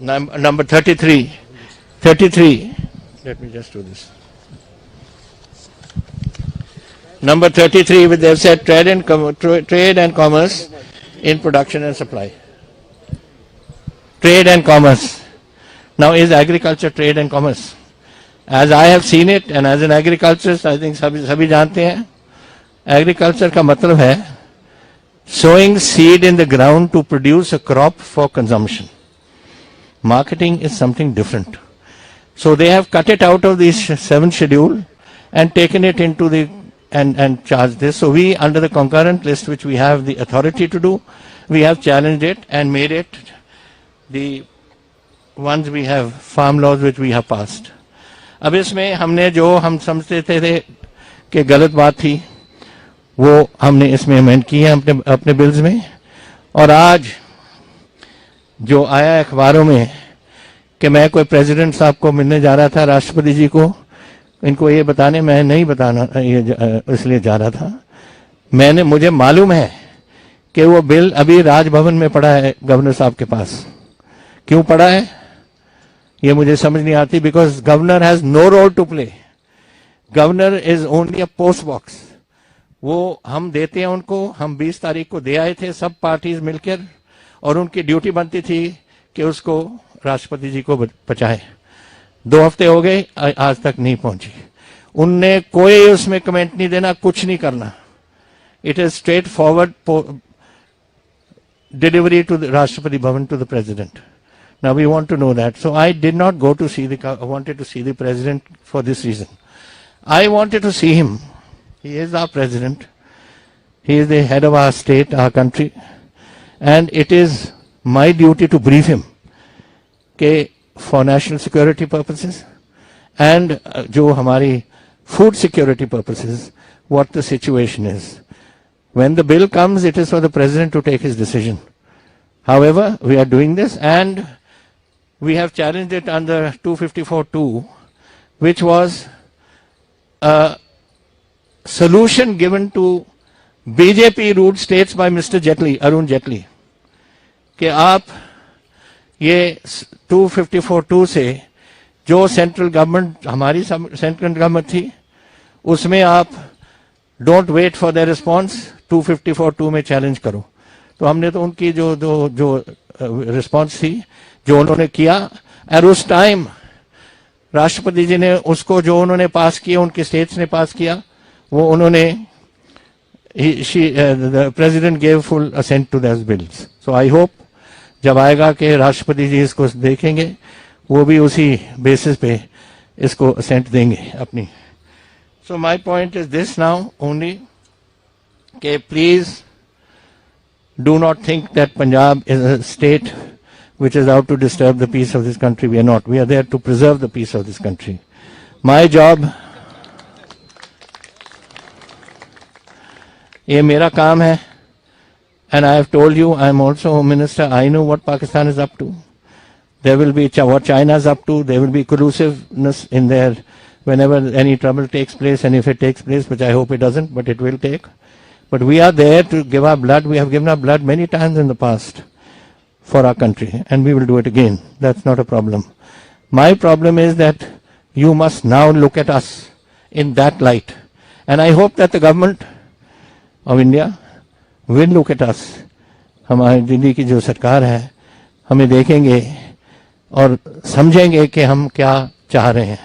number 33, let me just do this. Number 33, which they have said trade and commerce in production and supply. Trade and commerce. Now is agriculture trade and commerce? As I have seen it and as an agriculturist, I think सभी जानते हैं, agriculture का मतलब है sowing seed in the ground to produce a crop for consumption. Marketing is something different. So they have cut it out of the 7th schedule and taken it into the and charged this. So we, under the concurrent list, which we have the authority to do, we have challenged it and made it the ones we have, farm laws which we have passed. अब इसमें हमने जो हम समझते थे कि गलत बात थी वो हमने इसमें अमेंड की है अपने बिल्स में. और आज जो आया अखबारों में कि मैं कोई प्रेसिडेंट साहब को मिलने जा रहा था, राष्ट्रपति जी को, इनको ये बताने, मैं नहीं बताना ये इसलिए जा रहा था, मुझे मालूम है कि वो बिल अभी राजभवन में पड़ा है गवर्नर साहब के पास. क्यों पड़ा है ये मुझे समझ नहीं आती. Because governor has no role to play. Governor is only a post box. वो हम देते हैं उनको. हम 20 तारीख को दे आए थे सब पार्टीज मिलकर, और उनकी ड्यूटी बनती थी कि उसको राष्ट्रपति जी को पहुंचाए. 2 हफ्ते हो गए, आज तक नहीं पहुंची. उनने कोई उसमें कमेंट नहीं देना, कुछ नहीं करना. It is straight forward delivery to the Rashtrapati Bhavan to the President. Now we want to know that. So I did not go to see I wanted to see the President for this reason. I wanted to see him. He is our President. He is the head of our state, our country. And it is my duty to brief him for national security purposes and jo hamari food security purposes, what the situation is. When the bill comes, it is for the President to take his decision. However, we are doing this, and we have challenged it under 254(2), which was a solution given to BJP-ruled states by Mr. Jaitley, Arun Jaitley, कि आप ये 254(2) से जो central government, हमारी central government थी, उसमें आप don't wait for the response, 254(2) में चैलेंज करो. तो हमने तो उनकी जो रिस्पॉन्स थी, जो उन्होंने किया, और उस टाइम राष्ट्रपति जी ने उसको जो उन्होंने पास किया, उनके स्टेट्स ने पास किया, वो उन्होंने the president gave full assent to those bills. So I hope जब आएगा कि राष्ट्रपति जी इसको देखेंगे, वो भी उसी बेसिस पे इसको assent देंगे अपनी. So my point is this now only, कि please do not think that Punjab is a state which is out to disturb the peace of this country. We are not. We are there to preserve the peace of this country. My job, ये मेरा काम है, and I have told you, I am also a minister. I know what Pakistan is up to. There will be what China is up to. There will be collusiveness in there whenever any trouble takes place, and if it takes place, which I hope it doesn't, but it will take. But we are there to give our blood. We have given our blood many times in the past for our country, and we will do it again. That's not a problem. My problem is that you must now look at us in that light, and I hope that the government of India will look at us. हमारी दिल्ली की जो सरकार है, हमें देखेंगे और समझेंगे कि हम क्या चाह रहे हैं.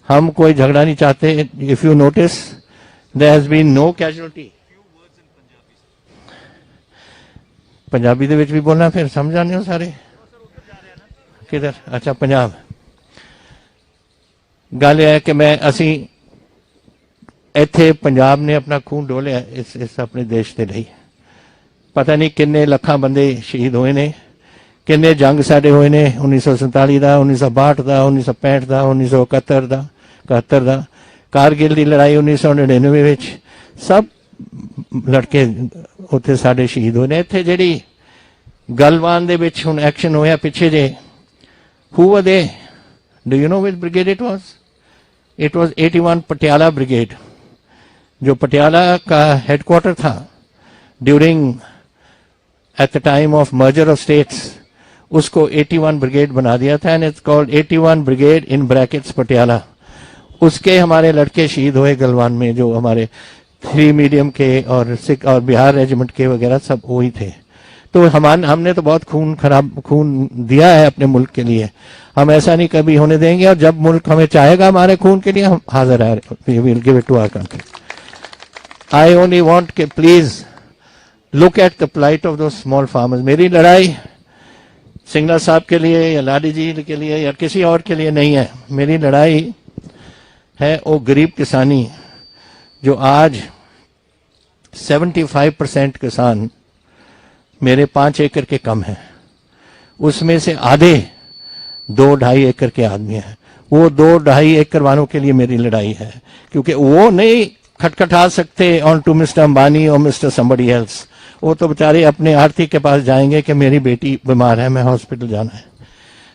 हम कोई झगड़ा नहीं चाहते. If you notice, there has been no casualty. Punjabi ਦੇ ਵਿੱਚ ਵੀ ਬੋਲਣਾ, ਫਿਰ ਸਮਝ ਆਨੇ ਹੋ ਸਾਰੇ. ਕਿਧਰ? ਅੱਛਾ, ਪੰਜਾਬ. ਗੱਲ ਇਹ ਹੈ ਕਿ ਅਸੀਂ ਇੱਥੇ ਪੰਜਾਬ ਨੇ ਆਪਣਾ ਖੂਨ ਡੋਲਿਆ ਇਸ ਆਪਣੇ ਦੇਸ਼ ਦੇ ਲਈ. ਪਤਾ ਨਹੀਂ ਕਿੰਨੇ ਲੱਖਾਂ ਬੰਦੇ ਸ਼ਹੀਦ ਹੋਏ ਨੇ, ਕਿੰਨੇ ਜੰਗ ਸਾਡੇ ਹੋਏ ਨੇ, 1947 ਦਾ, 1962 ਦਾ, 1965 ਦਾ, 1971 ਦਾ, 71 ਦਾ, ਕਾਰਗਿਲ ਦੀ ਲੜਾਈ 1999 ਵਿੱਚ, ਸਭ ਲੜਕੇ ਉੱਥੇ ਸਾਡੇ ਸ਼ਹੀਦ ਹੋਏ ਨੇ. ਇੱਥੇ ਜਿਹੜੀ ਗਲਵਾਨ ਦੇ ਵਿੱਚ ਹੁਣ ਐਕਸ਼ਨ ਹੋਇਆ ਪਿੱਛੇ ਜੇ, who were they? Do you know which brigade it was? It was 81 Patiala brigade, जो पटियाला का हेडक्वार्टर था during at the time of merger of states. उसको 81 ब्रिगेड बना दिया था, and it's called 81 brigade in brackets Patiala. उसके हमारे लड़के शहीद हुए गलवान में, जो हमारे 3 मीडियम के और सिख और बिहार रेजिमेंट के वगैरह सब वही थे. तो हमने तो बहुत खून दिया है अपने मुल्क के लिए. हम ऐसा नहीं कभी होने देंगे, और जब मुल्क हमें चाहेगा हमारे खून के लिए, हम हाजिर है. We will give it to our country. I only want कि please look at the plight of the small farmers. मेरी लड़ाई सिंगला साहब के लिए या लाडी जी के लिए या किसी और के लिए नहीं है। मेरी लड़ाई है वो गरीब किसानी जो आज 75% किसान मेरे 5 एकड़ के कम हैं, उसमें से आधे 2-2.5 एकड़ के आदमी हैं। वो 2-2.5 एकड़ वालों के लिए मेरी लड़ाई है, क्योंकि वो नहीं खटखटा सकते ऑन टू मिस्टर अंबानी और मिस्टर समबडी एल्स। वो तो बेचारे अपने आरती के पास जाएंगे कि मेरी बेटी बीमार है, मैं हॉस्पिटल जाना है,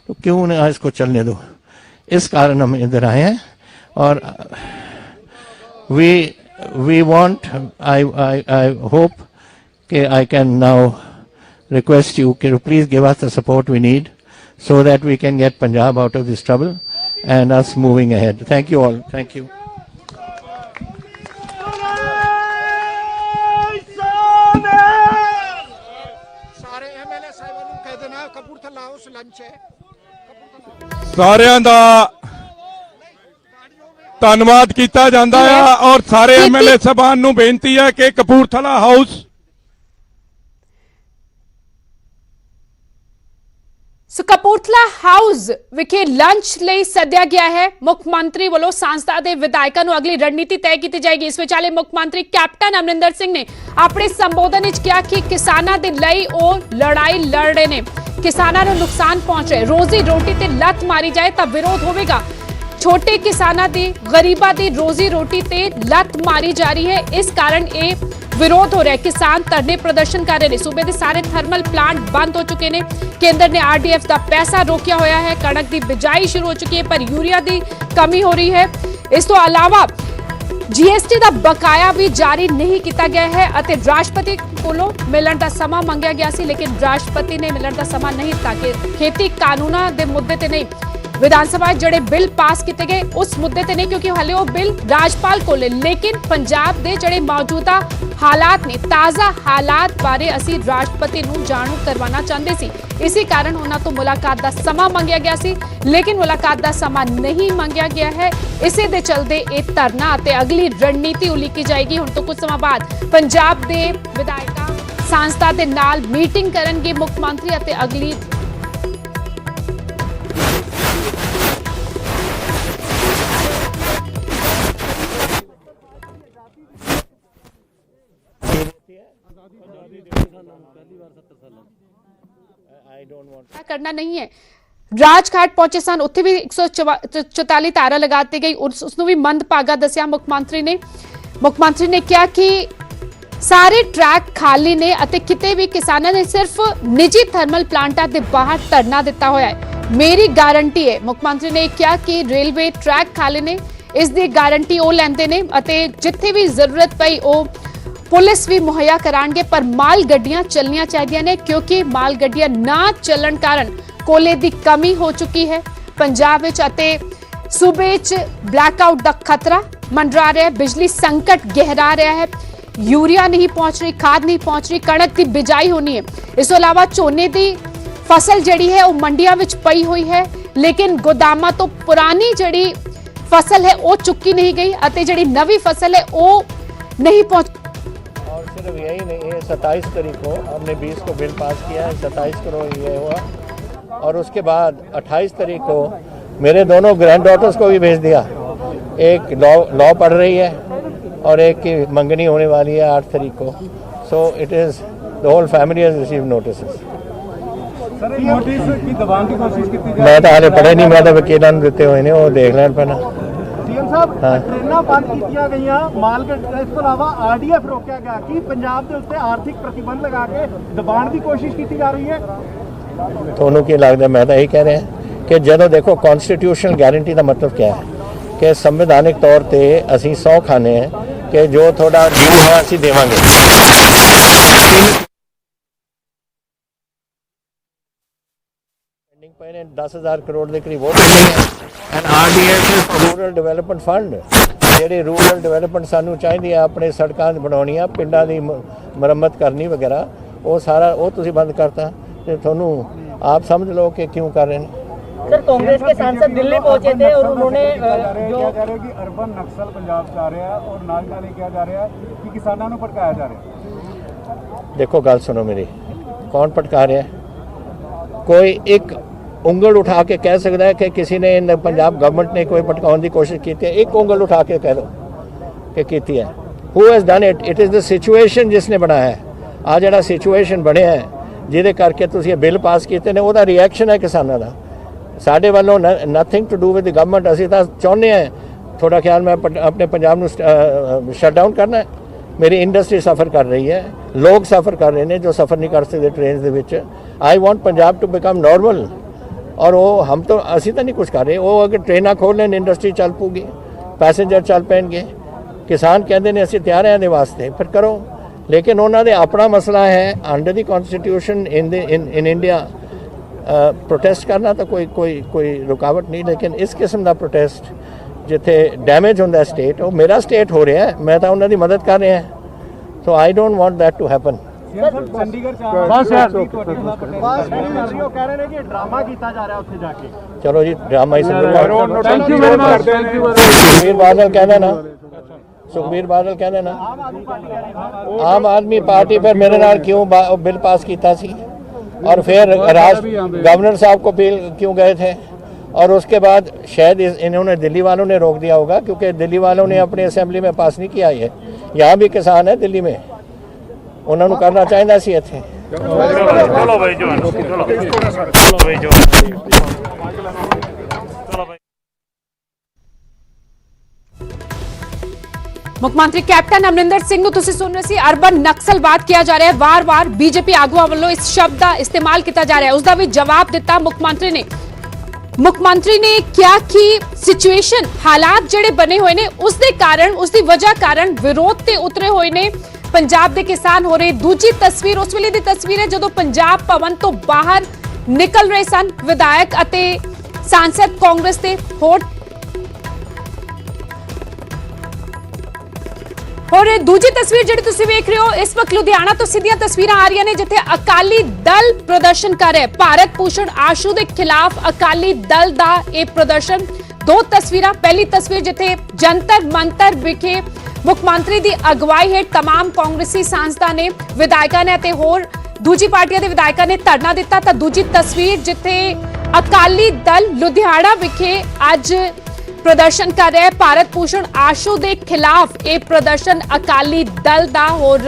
तो क्यों ना इसको चलने दो। इस कारण हम इधर आए हैं और we want, I hope कि I can now request you to please give us the support we need so that we can get Punjab out of this trouble and us moving ahead. Thank you all. Thank you. ਸਾਰਿਆਂ ਦਾ ਧੰਨਵਾਦ ਕੀਤਾ ਜਾਂਦਾ ਆ ਔਰ ਸਾਰੇ MLA ਸਾਹਿਬਾਨ ਨੂੰ ਬੇਨਤੀ ਹੈ ਕਿ ਕਪੂਰਥਲਾ ਹਾਊਸ ਸੋ ਕਪੂਰਥਲਾ ਹਾਊਸ ਵਿਖੇ ਲੰਚ ਲਈ ਸੱਦਿਆ ਗਿਆ ਹੈ। ਮੁੱਖ ਮੰਤਰੀ ਵੱਲੋਂ ਸੰਸਥਾ ਦੇ ਵਿਧਾਇਕਾਂ ਨੂੰ ਅਗਲੀ ਰਣਨੀਤੀ ਤੈਅ ਕੀਤੀ ਜਾਏਗੀ। ਇਸ ਵਿਚਾਲੇ ਮੁੱਖ ਮੰਤਰੀ ਕੈਪਟਨ ਅਮਰਿੰਦਰ ਸਿੰਘ ਨੇ ਆਪਣੇ ਸੰਬੋਧਨ ਵਿੱਚ ਕਿਹਾ ਕਿ ਕਿਸਾਨਾਂ ਦੇ ਲਈ ਉਹ ਲੜਾਈ ਲੜ ਰਹੇ ਨੇ, ਕਿਸਾਨਾਂ ਨੂੰ ਨੁਕਸਾਨ ਪਹੁੰਚ ਰਿਹਾ, ਰੋਜ਼ੀ ਰੋਟੀ ਤੇ ਲੱਤ ਮਾਰੀ ਜਾਏ ਤਾਂ ਵਿਰੋਧ ਹੋਵੇਗਾ। ਛੋਟੇ ਕਿਸਾਨਾਂ ਦੀ ਗਰੀਬਾਂ ਦੀ ਰੋਜ਼ੀ ਰੋਟੀ ਤੇ ਲੱਤ ਮਾਰੀ ਜਾ ਰਹੀ ਹੈ, ਇਸ ਕਾਰਨ ਇਹ ਵਿਰੋਧ ਹੋ ਰਿਹਾ ਹੈ। ਕਿਸਾਨ ਧਰਨੇ ਪ੍ਰਦਰਸ਼ਨ ਕਰ ਰਹੇ ਨੇ। ਸੂਬੇ ਦੇ ਸਾਰੇ ਥਰਮਲ ਪਲਾਂਟ ਬੰਦ ਹੋ ਚੁੱਕੇ ਨੇ। ਕੇਂਦਰ ਨੇ ਆਰਡੀਐਫ ਦਾ ਪੈਸਾ ਰੋਕਿਆ ਹੋਇਆ ਹੈ। ਕਣਕ ਦੀ ਬਿਜਾਈ ਸ਼ੁਰੂ ਹੋ ਚੁੱਕੀ ਹੈ, ਪਰ ਯੂਰੀਆ ਦੀ ਕਮੀ ਹੋ ਰਹੀ ਹੈ। ਇਸ ਤੋਂ ਇਲਾਵਾ जीएसटी ਦਾ ਬਕਾਇਆ ਵੀ ਜਾਰੀ ਨਹੀਂ ਕੀਤਾ ਗਿਆ ਹੈ ਅਤੇ ਰਾਸ਼ਟਰਪਤੀ ਕੋਲੋਂ ਮਿਲਣ ਦਾ ਸਮਾਂ ਮੰਗਿਆ ਗਿਆ ਸੀ, ਲੇਕਿਨ ਰਾਸ਼ਟਰਪਤੀ ਨੇ ਮਿਲਣ ਦਾ ਸਮਾਂ ਨਹੀਂ ਦਿੱਤਾ ਕਿ ਖੇਤੀ ਕਾਨੂੰਨਾਂ ਦੇ ਮੁੱਦੇ ਤੇ ਨਹੀਂ, ਵਿਧਾਨ ਸਭਾ ਜਿਹੜੇ ਬਿੱਲ ਪਾਸ ਕੀਤੇ ਗਏ ਉਸ ਮੁੱਦੇ ਤੇ ਨਹੀਂ, ਕਿਉਂਕਿ ਹਾਲੇ ਉਹ ਬਿੱਲ ਰਾਜਪਾਲ ਕੋਲ ਹੈ। ਲੇਕਿਨ ਪੰਜਾਬ ਦੇ ਜਿਹੜੇ ਮੌਜੂਦਾ ਹਾਲਾਤ ਨੇ, ਤਾਜ਼ਾ ਹਾਲਾਤ ਬਾਰੇ ਅਸੀਂ ਰਾਸ਼ਟਰਪਤੀ ਨੂੰ ਜਾਣੂ ਕਰਵਾਉਣਾ ਚਾਹੁੰਦੇ ਸੀ। ਇਸੇ ਕਾਰਨ ਉਹਨਾਂ ਤੋਂ ਮੁਲਾਕਾਤ ਦਾ ਸਮਾਂ ਮੰਗਿਆ ਗਿਆ ਸੀ, ਲੇਕਿਨ ਮੁਲਾਕਾਤ ਦਾ ਸਮਾਂ ਨਹੀਂ ਮੰਗਿਆ ਗਿਆ ਹੈ। ਇਸੇ ਦੇ ਚਲਦੇ ਇਹ ਧਰਨਾ ਅਤੇ ਅਗਲੀ ਰਣਨੀਤੀ ਉਲੀਕੀ ਜਾਏਗੀ। ਹੁਣ ਤੋਂ ਕੁਝ ਸਮਾਂ ਬਾਅਦ ਪੰਜਾਬ ਦੇ ਵਿਧਾਇਕਾਂ ਸੰਸਥਾ ਦੇ ਨਾਲ ਮੀਟਿੰਗ ਕਰਨਗੇ ਮੁੱਖ ਮੰਤਰੀ ਅਤੇ ਅਗਲੀ करना नहीं है। राजघाट पहुंचे सन, उत्थे भी 144 धारा लगा दी गई, उसनूं भी मंदभागा दस्या मुख मंत्री ने कहा कि सारे ट्रैक खाली ने अते किते भी किसानां ने सिर्फ निजी थर्मल प्लांटां दे बाहर धरना दिता होया है। मेरी गारंटी है, मुख मंत्री ने कहा कि रेलवे ट्रैक खाली ने, इस दी गारंटी वो लैंदे ने अते जिथे भी जरूरत पई वो पुलिस भी मुहैया कराणगे, पर माल गड्डियां चलनियां चाहिए ने, क्योंकि माल गड्डियां ना चलन कारण कोले दी कमी हो चुकी है। पंजाब विच अते सूबे च ब्लैकआउट दा खतरा मंडरा रहा है, बिजली संकट गहरा रहा है, यूरिया नहीं पहुंच रही, खाद नहीं पहुंच रही, कणक की बिजाई होनी है। इस तो इलावा झोने दी फसल जिहड़ी है वो मंडियां विच पई हुई है, लेकिन गोदामां तो पुरानी जिहड़ी फसल है वो चुकी नहीं गई अते जिहड़ी नवी फसल है वो नहीं पहुंच। और सिर्फ यही नहीं, ये 27 तारीख को हमने 20 को बिल पास किया है, 27 को ये हुआ और उसके बाद 28 तारीख को मेरे दोनों ग्रैंड डॉटर्स को भी भेज दिया। एक लॉ पढ़ रही है और एक की मंगनी होने वाली है 8 तारीख को। So it is the whole family has received notices. मैं तो हाले पढ़े नहीं, मैं तो वकीलों ने दिते हुए ने, वो देख लैन पैना। ट्रेनां बंद कीतियां गईयां, माल इस तो इलावा आरडीएफ रोकिया गया कि पंजाब के उत्ते आर्थिक प्रतिबंध लगा के दबाण की कोशिश की जा रही है। ਤੁਹਾਨੂੰ ਕੀ ਲੱਗਦਾ? मैं तो यही कह रहा कि ਜਦੋਂ देखो कॉन्स्टिट्यूशनल गारंटी का मतलब क्या है कि संवैधानिक तौर पर असी सौ खाने हैं कि जो थोड़ा ड्यू है असी देवांगे। 10,000 करोड़ के करीब vote and RDF rural development fund ਜਿਹੜੇ रूरल डेवलपमेंट सानू चाहिए अपने सड़कों बनाउणियां, पिंडां दी मरम्मत करनी वगैरह, वो सारा वो तुसीं बंद करता। तो थानू आप समझ लो कि क्यों कर रहे हैं। सर कांग्रेस के सांसद दिल्ली पहुंचे थे और उन्होंने जो कह रहे कि अर्बन नक्सल पंजाब च आ रहा है और नाल नाल किया जा रहा है कि किसानों को भड़काया जा रहा है। देखो गल सुनो मेरी, कौन भड़का रहा है? कोई एक ਉਂਗਲ उठा के कह सकता है कि किसी ने पंजाब गवर्नमेंट ने कोई भटकाने की कोशिश की है, एक ਉਂਗਲ उठा के कह दो कि की है। Who has done it? It is the situation जिसने बनाया है। आ जिहड़ा सिचुएशन बनया है जिहदे करके तुसीं ये बिल पास कीते ने, ਉਹਦਾ रिएक्शन है किसानों का। साडे वालों nothing to do with the government. असीं तां चाहुंदे हैं, थोड़ा ख्याल मैं अपने पंजाब नूं शट डाउन करना है। मेरी इंडस्ट्री सफ़र कर रही है, लोग सफ़र कर रहे हैं जो सफ़र नहीं कर सकते ट्रेन दे विच। I want Punjab to become normal. और वो हम तो असी तो नहीं कुछ कर रहे। वो अगर ट्रेन खोल लें इंडस्ट्री चल पूगी, पैसेंजर चल पैणगे। किसान कहते हैं असीं तैयार हैं वास्ते, फिर करो। लेकिन उन्होंने अपना मसला है under the constitution in India. Protest करना तो कोई रुकावट नहीं, लेकिन इस किस्म का प्रोटेस्ट जिथे डैमेज होंदा है स्टेट, वो मेरा स्टेट हो रहा है, मैं तो उन्होंने मदद कर रहा है। So I don't want that to happen. Chandigarh बस यार कह रहे हैं कि ड्रामा किया जा रहा है उत्थे जाके। चलो जी, ड्रामा ही सुखबीर बादल कहना ना, सुखबीर बादल कहना ना, आम आदमी पार्टी पर मेरे नाल क्यों बिल पास किया सी, और फिर गवर्नर साहब को बिल क्यों गए थे, और उसके बाद शायद इन्होंने दिल्ली वालों ने रोक दिया होगा, क्योंकि दिल्ली वालों ने अपनी असेंबली में पास नहीं किया ये। यहाँ भी किसान है दिल्ली में, उन्होंने करना चाहिए सी इत्थे। ਮੁੱਖ ਮੰਤਰੀ ਕੈਪਟਨ ਅਮਰਿੰਦਰ ਸਿੰਘ ਨੂੰ ਤੁਸੀਂ ਸੁਣ ਰਹੇ ਸੀ। ਅਰਬਨ ਨਕਸਲਵਾਦ ਕਿਹਾ ਜਾ ਰਿਹਾ ਹੈ, ਵਾਰ-ਵਾਰ ਬੀਜੇਪੀ ਆਗੂਆਂ ਵੱਲੋਂ ਇਸ ਸ਼ਬਦ ਦਾ ਇਸਤੇਮਾਲ ਕੀਤਾ ਜਾ ਰਿਹਾ ਹੈ। ਉਸ ਦਾ ਵੀ ਜਵਾਬ ਦਿੱਤਾ ਮੁੱਖ ਮੰਤਰੀ ਨੇ। ਮੁੱਖ ਮੰਤਰੀ ਨੇ ਕਿਹਾ ਕਿ ਸਿਚੁਏਸ਼ਨ ਹਾਲਾਤ ਜਿਹੜੇ ਬਣੇ ਹੋਏ ਨੇ ਉਸ ਦੇ ਕਾਰਨ, ਉਸ ਦੀ ਵਜ੍ਹਾ ਕਾਰਨ ਵਿਰੋਧ ਤੇ ਉਤਰੇ ਹੋਏ ਨੇ ਪੰਜਾਬ ਦੇ ਕਿਸਾਨ ਹੋ ਰਹੇ। ਦੂਜੀ ਤਸਵੀਰ ਉਸ ਵੇਲੇ ਦੀ ਤਸਵੀਰ ਹੈ ਜਦੋਂ ਪੰਜਾਬ ਭਵਨ ਤੋਂ ਬਾਹਰ ਨਿਕਲ ਰਹੇ ਸਨ ਵਿਧਾਇਕ ਅਤੇ ਸਾਂਸਦ ਕਾਂਗਰਸ ਦੇ। और दूजी तस्वीर जिहड़ी तुसीं वेख रहे हो, इस वक्त लुधियाना तो सीधियां तस्वीरां आ रही ने जिथे अकाली दल प्रदर्शन कर रहा है। भारत भूषण आशू के खिलाफ अकाली दल का यह प्रदर्शन। दो तस्वीरां, पहली तस्वीर जिथे जंतर मंतर विखे मुख्यमंत्री की अगवाई हेठ तमाम कांग्रेसी सांसदां ने, विधायकों ने ते होर दूजी पार्टियां के विधायकों ने धरना दिता। तो दूजी तस्वीर जिथे अकाली दल लुधियाना विखे अज प्रदर्शन कर रहा है। भारत भूषण आशू के खिलाफ यह प्रदर्शन अकाली दल का। और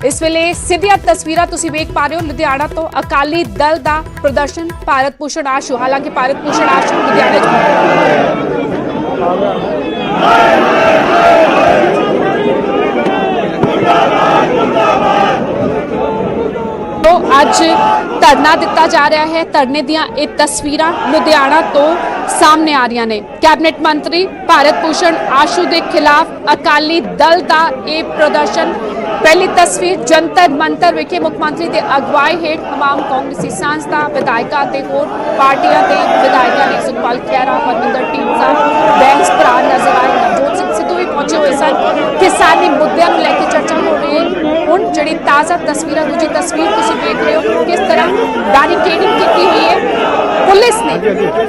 इस वेले सीधियां तस्वीरां तुसीं वेख पा रहे हो लुधियाना तो अकाली दल का प्रदर्शन, भारत भूषण आशू। हालांकि भारत भूषण आशू लुधियाना तो अज धरना दिता जा रहा है। धरने दियां ये तस्वीरां लुधियाना तो सामने आ रही ने। कैबिनेट मंत्री भारत भूषण आशू के खिलाफ अकाली दल का यह प्रदर्शन। पहली तस्वीर जंतर मंतर विखे मुख्यमंत्री के अगवाई हेठ तमाम कांग्रेसी सांसद, विधायकों ते होर पार्टियां के विधायकों ने, सुखपाल खैरा, परमिंदर ढींडसा, बैंस भरा नजर आए। नवजोत सिंह सिद्धू भी पहुंचे हुए सन। किसानी मुद्दों को लेकर चर्चा हो रही है। हुण जिहड़ी ताज़ा तस्वीर, दूजी तस्वीर तुसीं देख रहे हो किस तरह बैरिकेडिंग की हुई है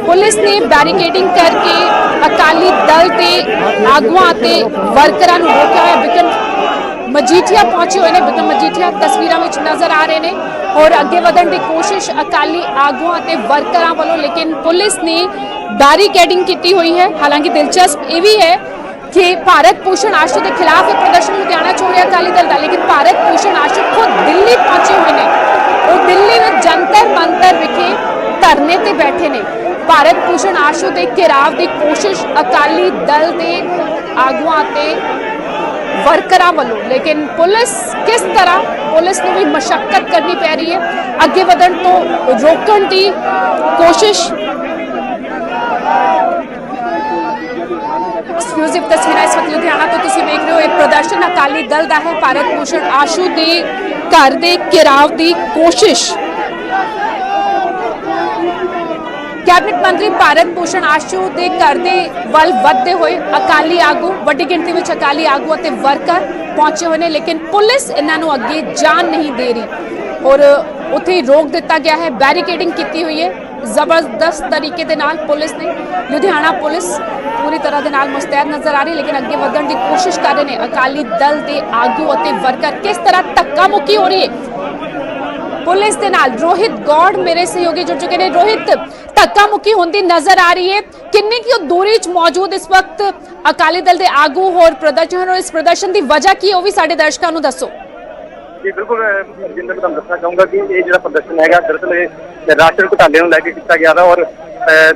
पुलिस ने बैरिकेडिंग करके अकाली दल के आगुआं ते वर्करां नूं रोकिया है। बिकन मजीठिया पहुंचे हुए हैं, बिकन मजीठिया तस्वीरों में नजर आ रहे हैं और अगे वधण की कोशिश अकाली आगुआं ते वर्करां वालों, लेकिन पुलिस ने बैरिकेडिंग की हुई है। हालांकि दिलचस्प ये भी है कि भारत भूषण आशू के खिलाफ एक प्रदर्शन लुधियाना च हो रहा अकाली दल का, लेकिन भारत भूषण आशू खुद दिल्ली पहुंचे हुए हैं और दिल्ली में जंतर मंतर विखे धरने ते बैठे ने। भारत भूषण आशू के घेराव की कोशिश अकाली दल के आगुआं ते वर्करां वालों, लेकिन पुलिस किस तरह पुलिस को भी मशक्कत करनी पै रही है अगे वधण तो रोकण की कोशिश। एक्सक्लूसिव तस्वीर इस वक्त लुधियाना तो तुसीं वेख रहे हो, एक प्रदर्शन अकाली दल का है। भारत भूषण आशू के घर के घेराव की कोशिश। कैबिनेट मंत्री भारत भूषण आशू के घर के वल वधदे हुए अकाली आगू, वड्डी गिणती में अकाली आगू और वर्कर पहुंचे हुए हैं, लेकिन पुलिस इन्हों अगे जान नहीं दे रही और उत्थे रोक दिता गया है। बैरिकेडिंग की हुई है जबरदस्त तरीके के नाल। पुलिस ने, लुधियाना पुलिस पूरी तरह के नाल मुस्तैद नजर आ रही, लेकिन अगे वधण की कोशिश कर रहे हैं। अकाली दल के आगू और वर्कर किस तरह धक्का मुक्की हो रही है ਪੁਲਿਸ ਦੇ ਨਾਲ ਰੋਹਿਤ ਗੌੜ ਮੇਰੇ ਸਹਿਯੋਗੀ ਜੁੜ ਚੁੱਕੇ ਨੇ। ਰੋਹਿਤ, ਧੱਕਾ ਮੁੱਕੀ ਹੁੰਦੀ ਨਜ਼ਰ ਆ ਰਹੀ ਹੈ, ਕਿੰਨੀ ਕੀ ਦੂਰੀ 'ਚ ਮੌਜੂਦ ਇਸ ਵਕਤ ਅਕਾਲੀ ਦਲ ਦੇ ਆਗੂ ਹੋਰ ਪ੍ਰਦਰਸ਼ਨ, ਔਰ ਇਸ ਪ੍ਰਦਰਸ਼ਨ ਦੀ ਵਜ੍ਹਾ ਕੀ ਉਹ ਵੀ ਸਾਡੇ ਦਰਸ਼ਕਾਂ ਨੂੰ ਦੱਸੋ। ਜੀ ਬਿਲਕੁਲ ਜਿੰਦਰ, ਤੁਹਾਨੂੰ ਦੱਸਣਾ ਚਾਹੂੰਗਾ ਕਿ ਇਹ ਜਿਹੜਾ ਪ੍ਰਦਰਸ਼ਨ ਹੈਗਾ ਦਰਅਸਲ ਇਹ ਰਾਸ਼ਨ ਘੁਟਾਲੇ ਨੂੰ ਲੈ ਕੇ ਕੀਤਾ ਗਿਆ ਦਾ, ਔਰ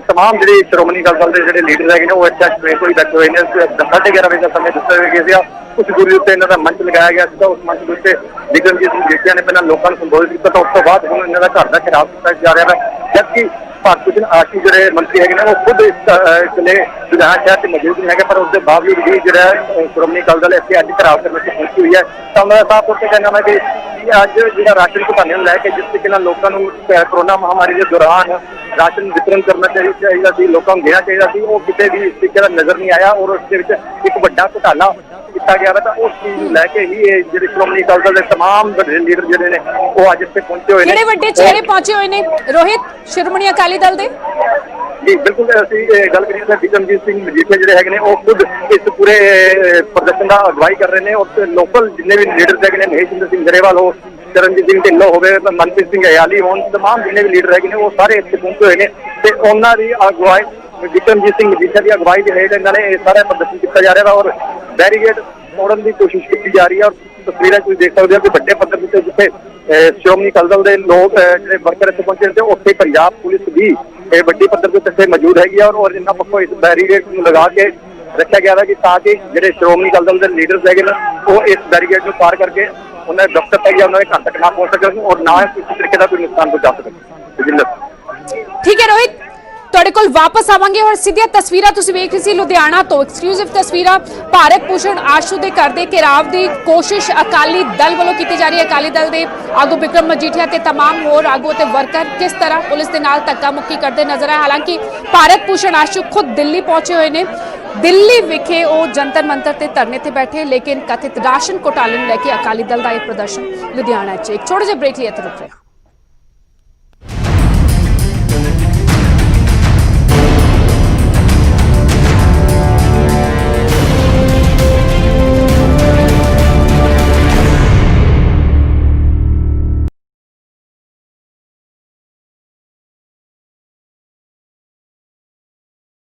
तमाम ਜਿਹੜੇ ਸ਼੍ਰੋਮਣੀ ਅਕਾਲੀ ਦਲ ਦੇ ਜਿਹੜੇ ਲੀਡਰ ਹੈਗੇ ਨੇ ਉਹ ਇੱਥੇ ਸਵੇਰ ਤੋਂ ਹੀ ਬੈਠੇ ਹੋਏ ਨੇ। 11:30 ਵਜੇ ਦਾ ਸਮੇਂ ਦਿੱਤਾ ਗਿਆ ਸੀ। ਉਸ ਦੂਰੀ ਉੱਤੇ ਇਹਨਾਂ ਦਾ ਮੰਚ ਲਗਾਇਆ ਗਿਆ ਸੀ। ਉਸ ਮੰਚ ਦੇ ਉੱਤੇ ਬਿਕਰਮਜੀਤ ਸਿੰਘ ਮਜੀਠੀਆ ਨੇ ਪਹਿਲਾਂ ਲੋਕਾਂ ਨੂੰ ਸੰਬੋਧਿਤ ਕੀਤਾ ਤਾਂ ਉਸ ਤੋਂ ਬਾਅਦ ਹੁਣ ਇਹਨਾਂ ਦਾ ਘਰ ਦਾ ਘਿਰਾਓ ਕੀਤਾ ਜਾ ਰਿਹਾ ਹੈ, ਜਦਕਿ ਭਾਰਤ ਭੂਸ਼ਣ ਆਸ਼ੂ ਜਿਹੜੇ ਮੰਤਰੀ ਹੈਗੇ ਨੇ ਉਹ ਖੁਦ ਇਸ ਜ਼ਿਲ੍ਹੇ ਲੁਧਿਆਣਾ ਸ਼ਹਿਰ 'ਚ ਮੌਜੂਦ ਨਹੀਂ ਹੈਗੇ, ਪਰ ਉਸ ਦੇ ਬਾਵਜੂਦ ਵੀ ਜਿਹੜਾ ਸ਼੍ਰੋਮਣੀ ਅਕਾਲੀ ਦਲ ਇੱਥੇ ਅੱਜ ਘਿਰਾਓ ਕਰਨ 'ਚ ਪਹੁੰਚੀ ਹੋਈ ਹੈ। ਤਾਂ ਉਹਨਾਂ ਦਾ ਸਾਫ਼ ਤੌਰ 'ਤੇ ਕਹਿਣਾ ਹੈ ਕਿ ਅੱਜ ਜਿਹੜਾ ਰਾਸ਼ਨ ਘੁਟਾਲੇ ਨੂੰ ਲੈ ਕੇ ਜਿਸ ਤਰੀਕੇ ਨਾਲ ਲੋਕਾਂ ਨੂੰ ਕੋਰੋਨਾ ਮਹਾਮਾਰੀ ਦੇ ਦੌਰਾਨ ਰਾਸ਼ਨ ਵਿਤਰਨ ਕਰਨਾ ਚਾਹੀਦਾ ਸੀ, ਲੋਕਾਂ ਨੂੰ ਦੇਣਾ ਚਾਹੀਦਾ ਸੀ, ਉਹ ਕਿਤੇ ਵੀ ਇਸ ਤਰੀਕੇ ਦਾ ਨਜ਼ਰ ਨਹੀਂ ਆਇਆ ਔਰ ਉਸ ਦੇ ਵਿੱਚ ਇੱਕ ਵੱਡਾ ਘੁਟਾਲਾ ਕੀਤਾ ਗਿਆ ਤਾਂ ਉਸ ਚੀਜ਼ ਨੂੰ ਲੈ ਕੇ ਹੀ ਇਹ ਜਿਹੜੇ ਸ਼੍ਰੋਮਣੀ ਅਕਾਲੀ ਦਲ ਦੇ तमाम ਵੱਡੇ ਲੀਡਰ ਜਿਹੜੇ ਨੇ ਉਹ ਅੱਜ ਇੱਥੇ ਪਹੁੰਚੇ ਹੋਏ ਨੇ। ਕਿਹੜੇ ਵੱਡੇ ਚਿਹਰੇ ਪਹੁੰਚੇ ਹੋਏ ਨੇ ਰੋਹਿਤ ਸ਼੍ਰੋਮਣੀ ਅਕਾਲੀ ਦਲ ਦੇ? ਜੀ ਬਿਲਕੁਲ, ਅਸੀਂ ਗੱਲ ਕਰੀਏ ਤਾਂ ਬਿਕਰਮਜੀਤ ਸਿੰਘ ਮਜੀਠੀਆ ਜਿਹੜੇ ਹੈਗੇ ਨੇ ਉਹ ਖੁਦ ਇਸ ਪੂਰੇ ਪ੍ਰਦਰਸ਼ਨ ਦਾ ਅਗਵਾਈ ਕਰ ਰਹੇ ਨੇ ਔਰ ਲੋਕਲ ਜਿੰਨੇ ਵੀ ਲੀਡਰ ਹੈਗੇ ਨੇ, ਮਹੇਸ਼ਿੰਦਰ ਸਿੰਘ ਗਰੇਵਾਲ ਹੋ, ਚਰਨਜੀਤ ਸਿੰਘ ਢਿੱਲੋਂ ਹੋਵੇ, ਮਨਪ੍ਰੀਤ ਸਿੰਘ ਅਯਾਲੀ ਹੋਣ, तमाम ਜਿੰਨੇ ਵੀ ਲੀਡਰ ਹੈਗੇ ਨੇ ਉਹ ਸਾਰੇ ਇੱਥੇ ਪਹੁੰਚੇ ਹੋਏ ਨੇ ਤੇ ਉਹਨਾਂ ਦੀ ਅਗਵਾਈ ਬਿਕਰਮਜੀਤ ਸਿੰਘ ਮਜੀਠੀਆ ਦੀ ਅਗਵਾਈ ਦੇ ਹੇਠ ਇਹਨਾਂ ਨੇ ਇਹ ਸਾਰਾ ਪ੍ਰਦਰਸ਼ਨ ਕੀਤਾ ਜਾ ਰਿਹਾ ਔਰ ਬੈਰੀਗੇਡ ਤੋੜਨ ਦੀ ਕੋਸ਼ਿਸ਼ ਕੀਤੀ ਜਾ ਰਹੀ ਹੈ। ਔਰ ਤਸਵੀਰਾਂ ਤੁਸੀਂ ਦੇਖ ਸਕਦੇ ਹੋ ਕਿ ਵੱਡੇ ਪੱਧਰ ਤੇ ਜਿੱਥੇ ਸ਼੍ਰੋਮਣੀ ਅਕਾਲੀ ਦਲ ਦੇ ਲੋਕ ਜਿਹੜੇ ਵਰਕਰ ਇੱਥੇ ਪਹੁੰਚੇ ਤੇ ਉੱਥੇ ਪੰਜਾਬ ਪੁਲਿਸ ਵੀ ਵੱਡੀ ਪੱਧਰ ਤੇ ਇੱਥੇ ਮੌਜੂਦ ਹੈਗੀ ਹੈ ਔਰ ਇਹਨਾਂ ਪੱਖੋਂ ਇਸ ਬੈਰੀਗੇਡ ਨੂੰ ਲਗਾ ਕੇ ਰੱਖਿਆ ਗਿਆ ਹੈ ਕਿ ਤਾਂ ਕਿ ਜਿਹੜੇ ਸ਼੍ਰੋਮਣੀ ਅਕਾਲੀ ਦਲ ਦੇ ਲੀਡਰਸ ਹੈਗੇ ਨੇ ਉਹ ਇਸ ਬੈਰੀਗੇਡ ਨੂੰ ਪਾਰ ਕਰਕੇ ਉਹਨਾਂ ਦੇ ਦਫ਼ਤਰ ਤੱਕ ਜਾਂ ਉਹਨਾਂ ਦੇ ਘਰ ਤੱਕ ਨਾ ਪਹੁੰਚ ਸਕਣ ਔਰ ਨਾ ਕਿਸੇ ਤਰੀਕੇ ਦਾ ਕੋਈ ਨੁਕਸਾਨ ਪਹੁੰਚਾ ਸਕਣ। ਠੀਕ ਹੈ ਰੋਹਿਤ, ਤੁਹਾਡੇ ਕੋਲ ਵਾਪਸ ਆਵਾਂਗੇ ਔਰ ਸਿੱਧੀਆਂ ਤਸਵੀਰਾਂ ਤੁਸੀਂ ਵੇਖ ਰਹੇ ਸੀ ਲੁਧਿਆਣਾ ਤੋਂ, ਐਕਸਕਲੂਸਿਵ ਤਸਵੀਰਾਂ ਭਾਰਤ ਭੂਸ਼ਣ ਆਸ਼ੂ ਦੇ ਘਰ ਦੇ ਘਿਰਾਵ ਦੀ ਕੋਸ਼ਿਸ਼ ਅਕਾਲੀ ਦਲ ਵੱਲੋਂ ਕੀਤੀ ਜਾ ਰਹੀ ਹੈ। ਅਕਾਲੀ ਦਲ ਦੇ ਆਗੂ ਬਿਕਰਮ ਮਜੀਠੀਆ ਤੇ तमाम ਹੋਰ ਆਗੂ ਤੇ ਵਰਕਰ ਕਿਸ ਤਰ੍ਹਾਂ ਪੁਲਿਸ ਦੇ ਨਾਲ ਧੱਕਾ ਮੁੱਕੀ ਕਰਦੇ ਨਜ਼ਰ ਆਏ। ਹਾਲਾਂਕਿ ਭਾਰਤ ਭੂਸ਼ਣ ਆਸ਼ੂ ਖੁਦ ਦਿੱਲੀ ਪਹੁੰਚੇ ਹੋਏ ਨੇ, ਦਿੱਲੀ ਵਿਖੇ ਉਹ ਜੰਤਰ ਮੰਤਰ ਤੇ ਧਰਨੇ ਤੇ ਬੈਠੇ, ਲੇਕਿਨ ਕਥਿਤ ਰਾਸ਼ਨ ਘੁਟਾਲੇ ਨੂੰ ਲੈ ਕੇ ਅਕਾਲੀ ਦਲ ਦਾ ਇਹ ਪ੍ਰਦਰਸ਼ਨ ਲੁਧਿਆਣਾ 'ਚ। ਇੱਕ ਛੋਟੇ ਜਿਹੇ ਬ੍ਰੇਕ ਲਈ ਇੱਥੇ ਰੁਕ ਰਹੇ ਹਾਂ।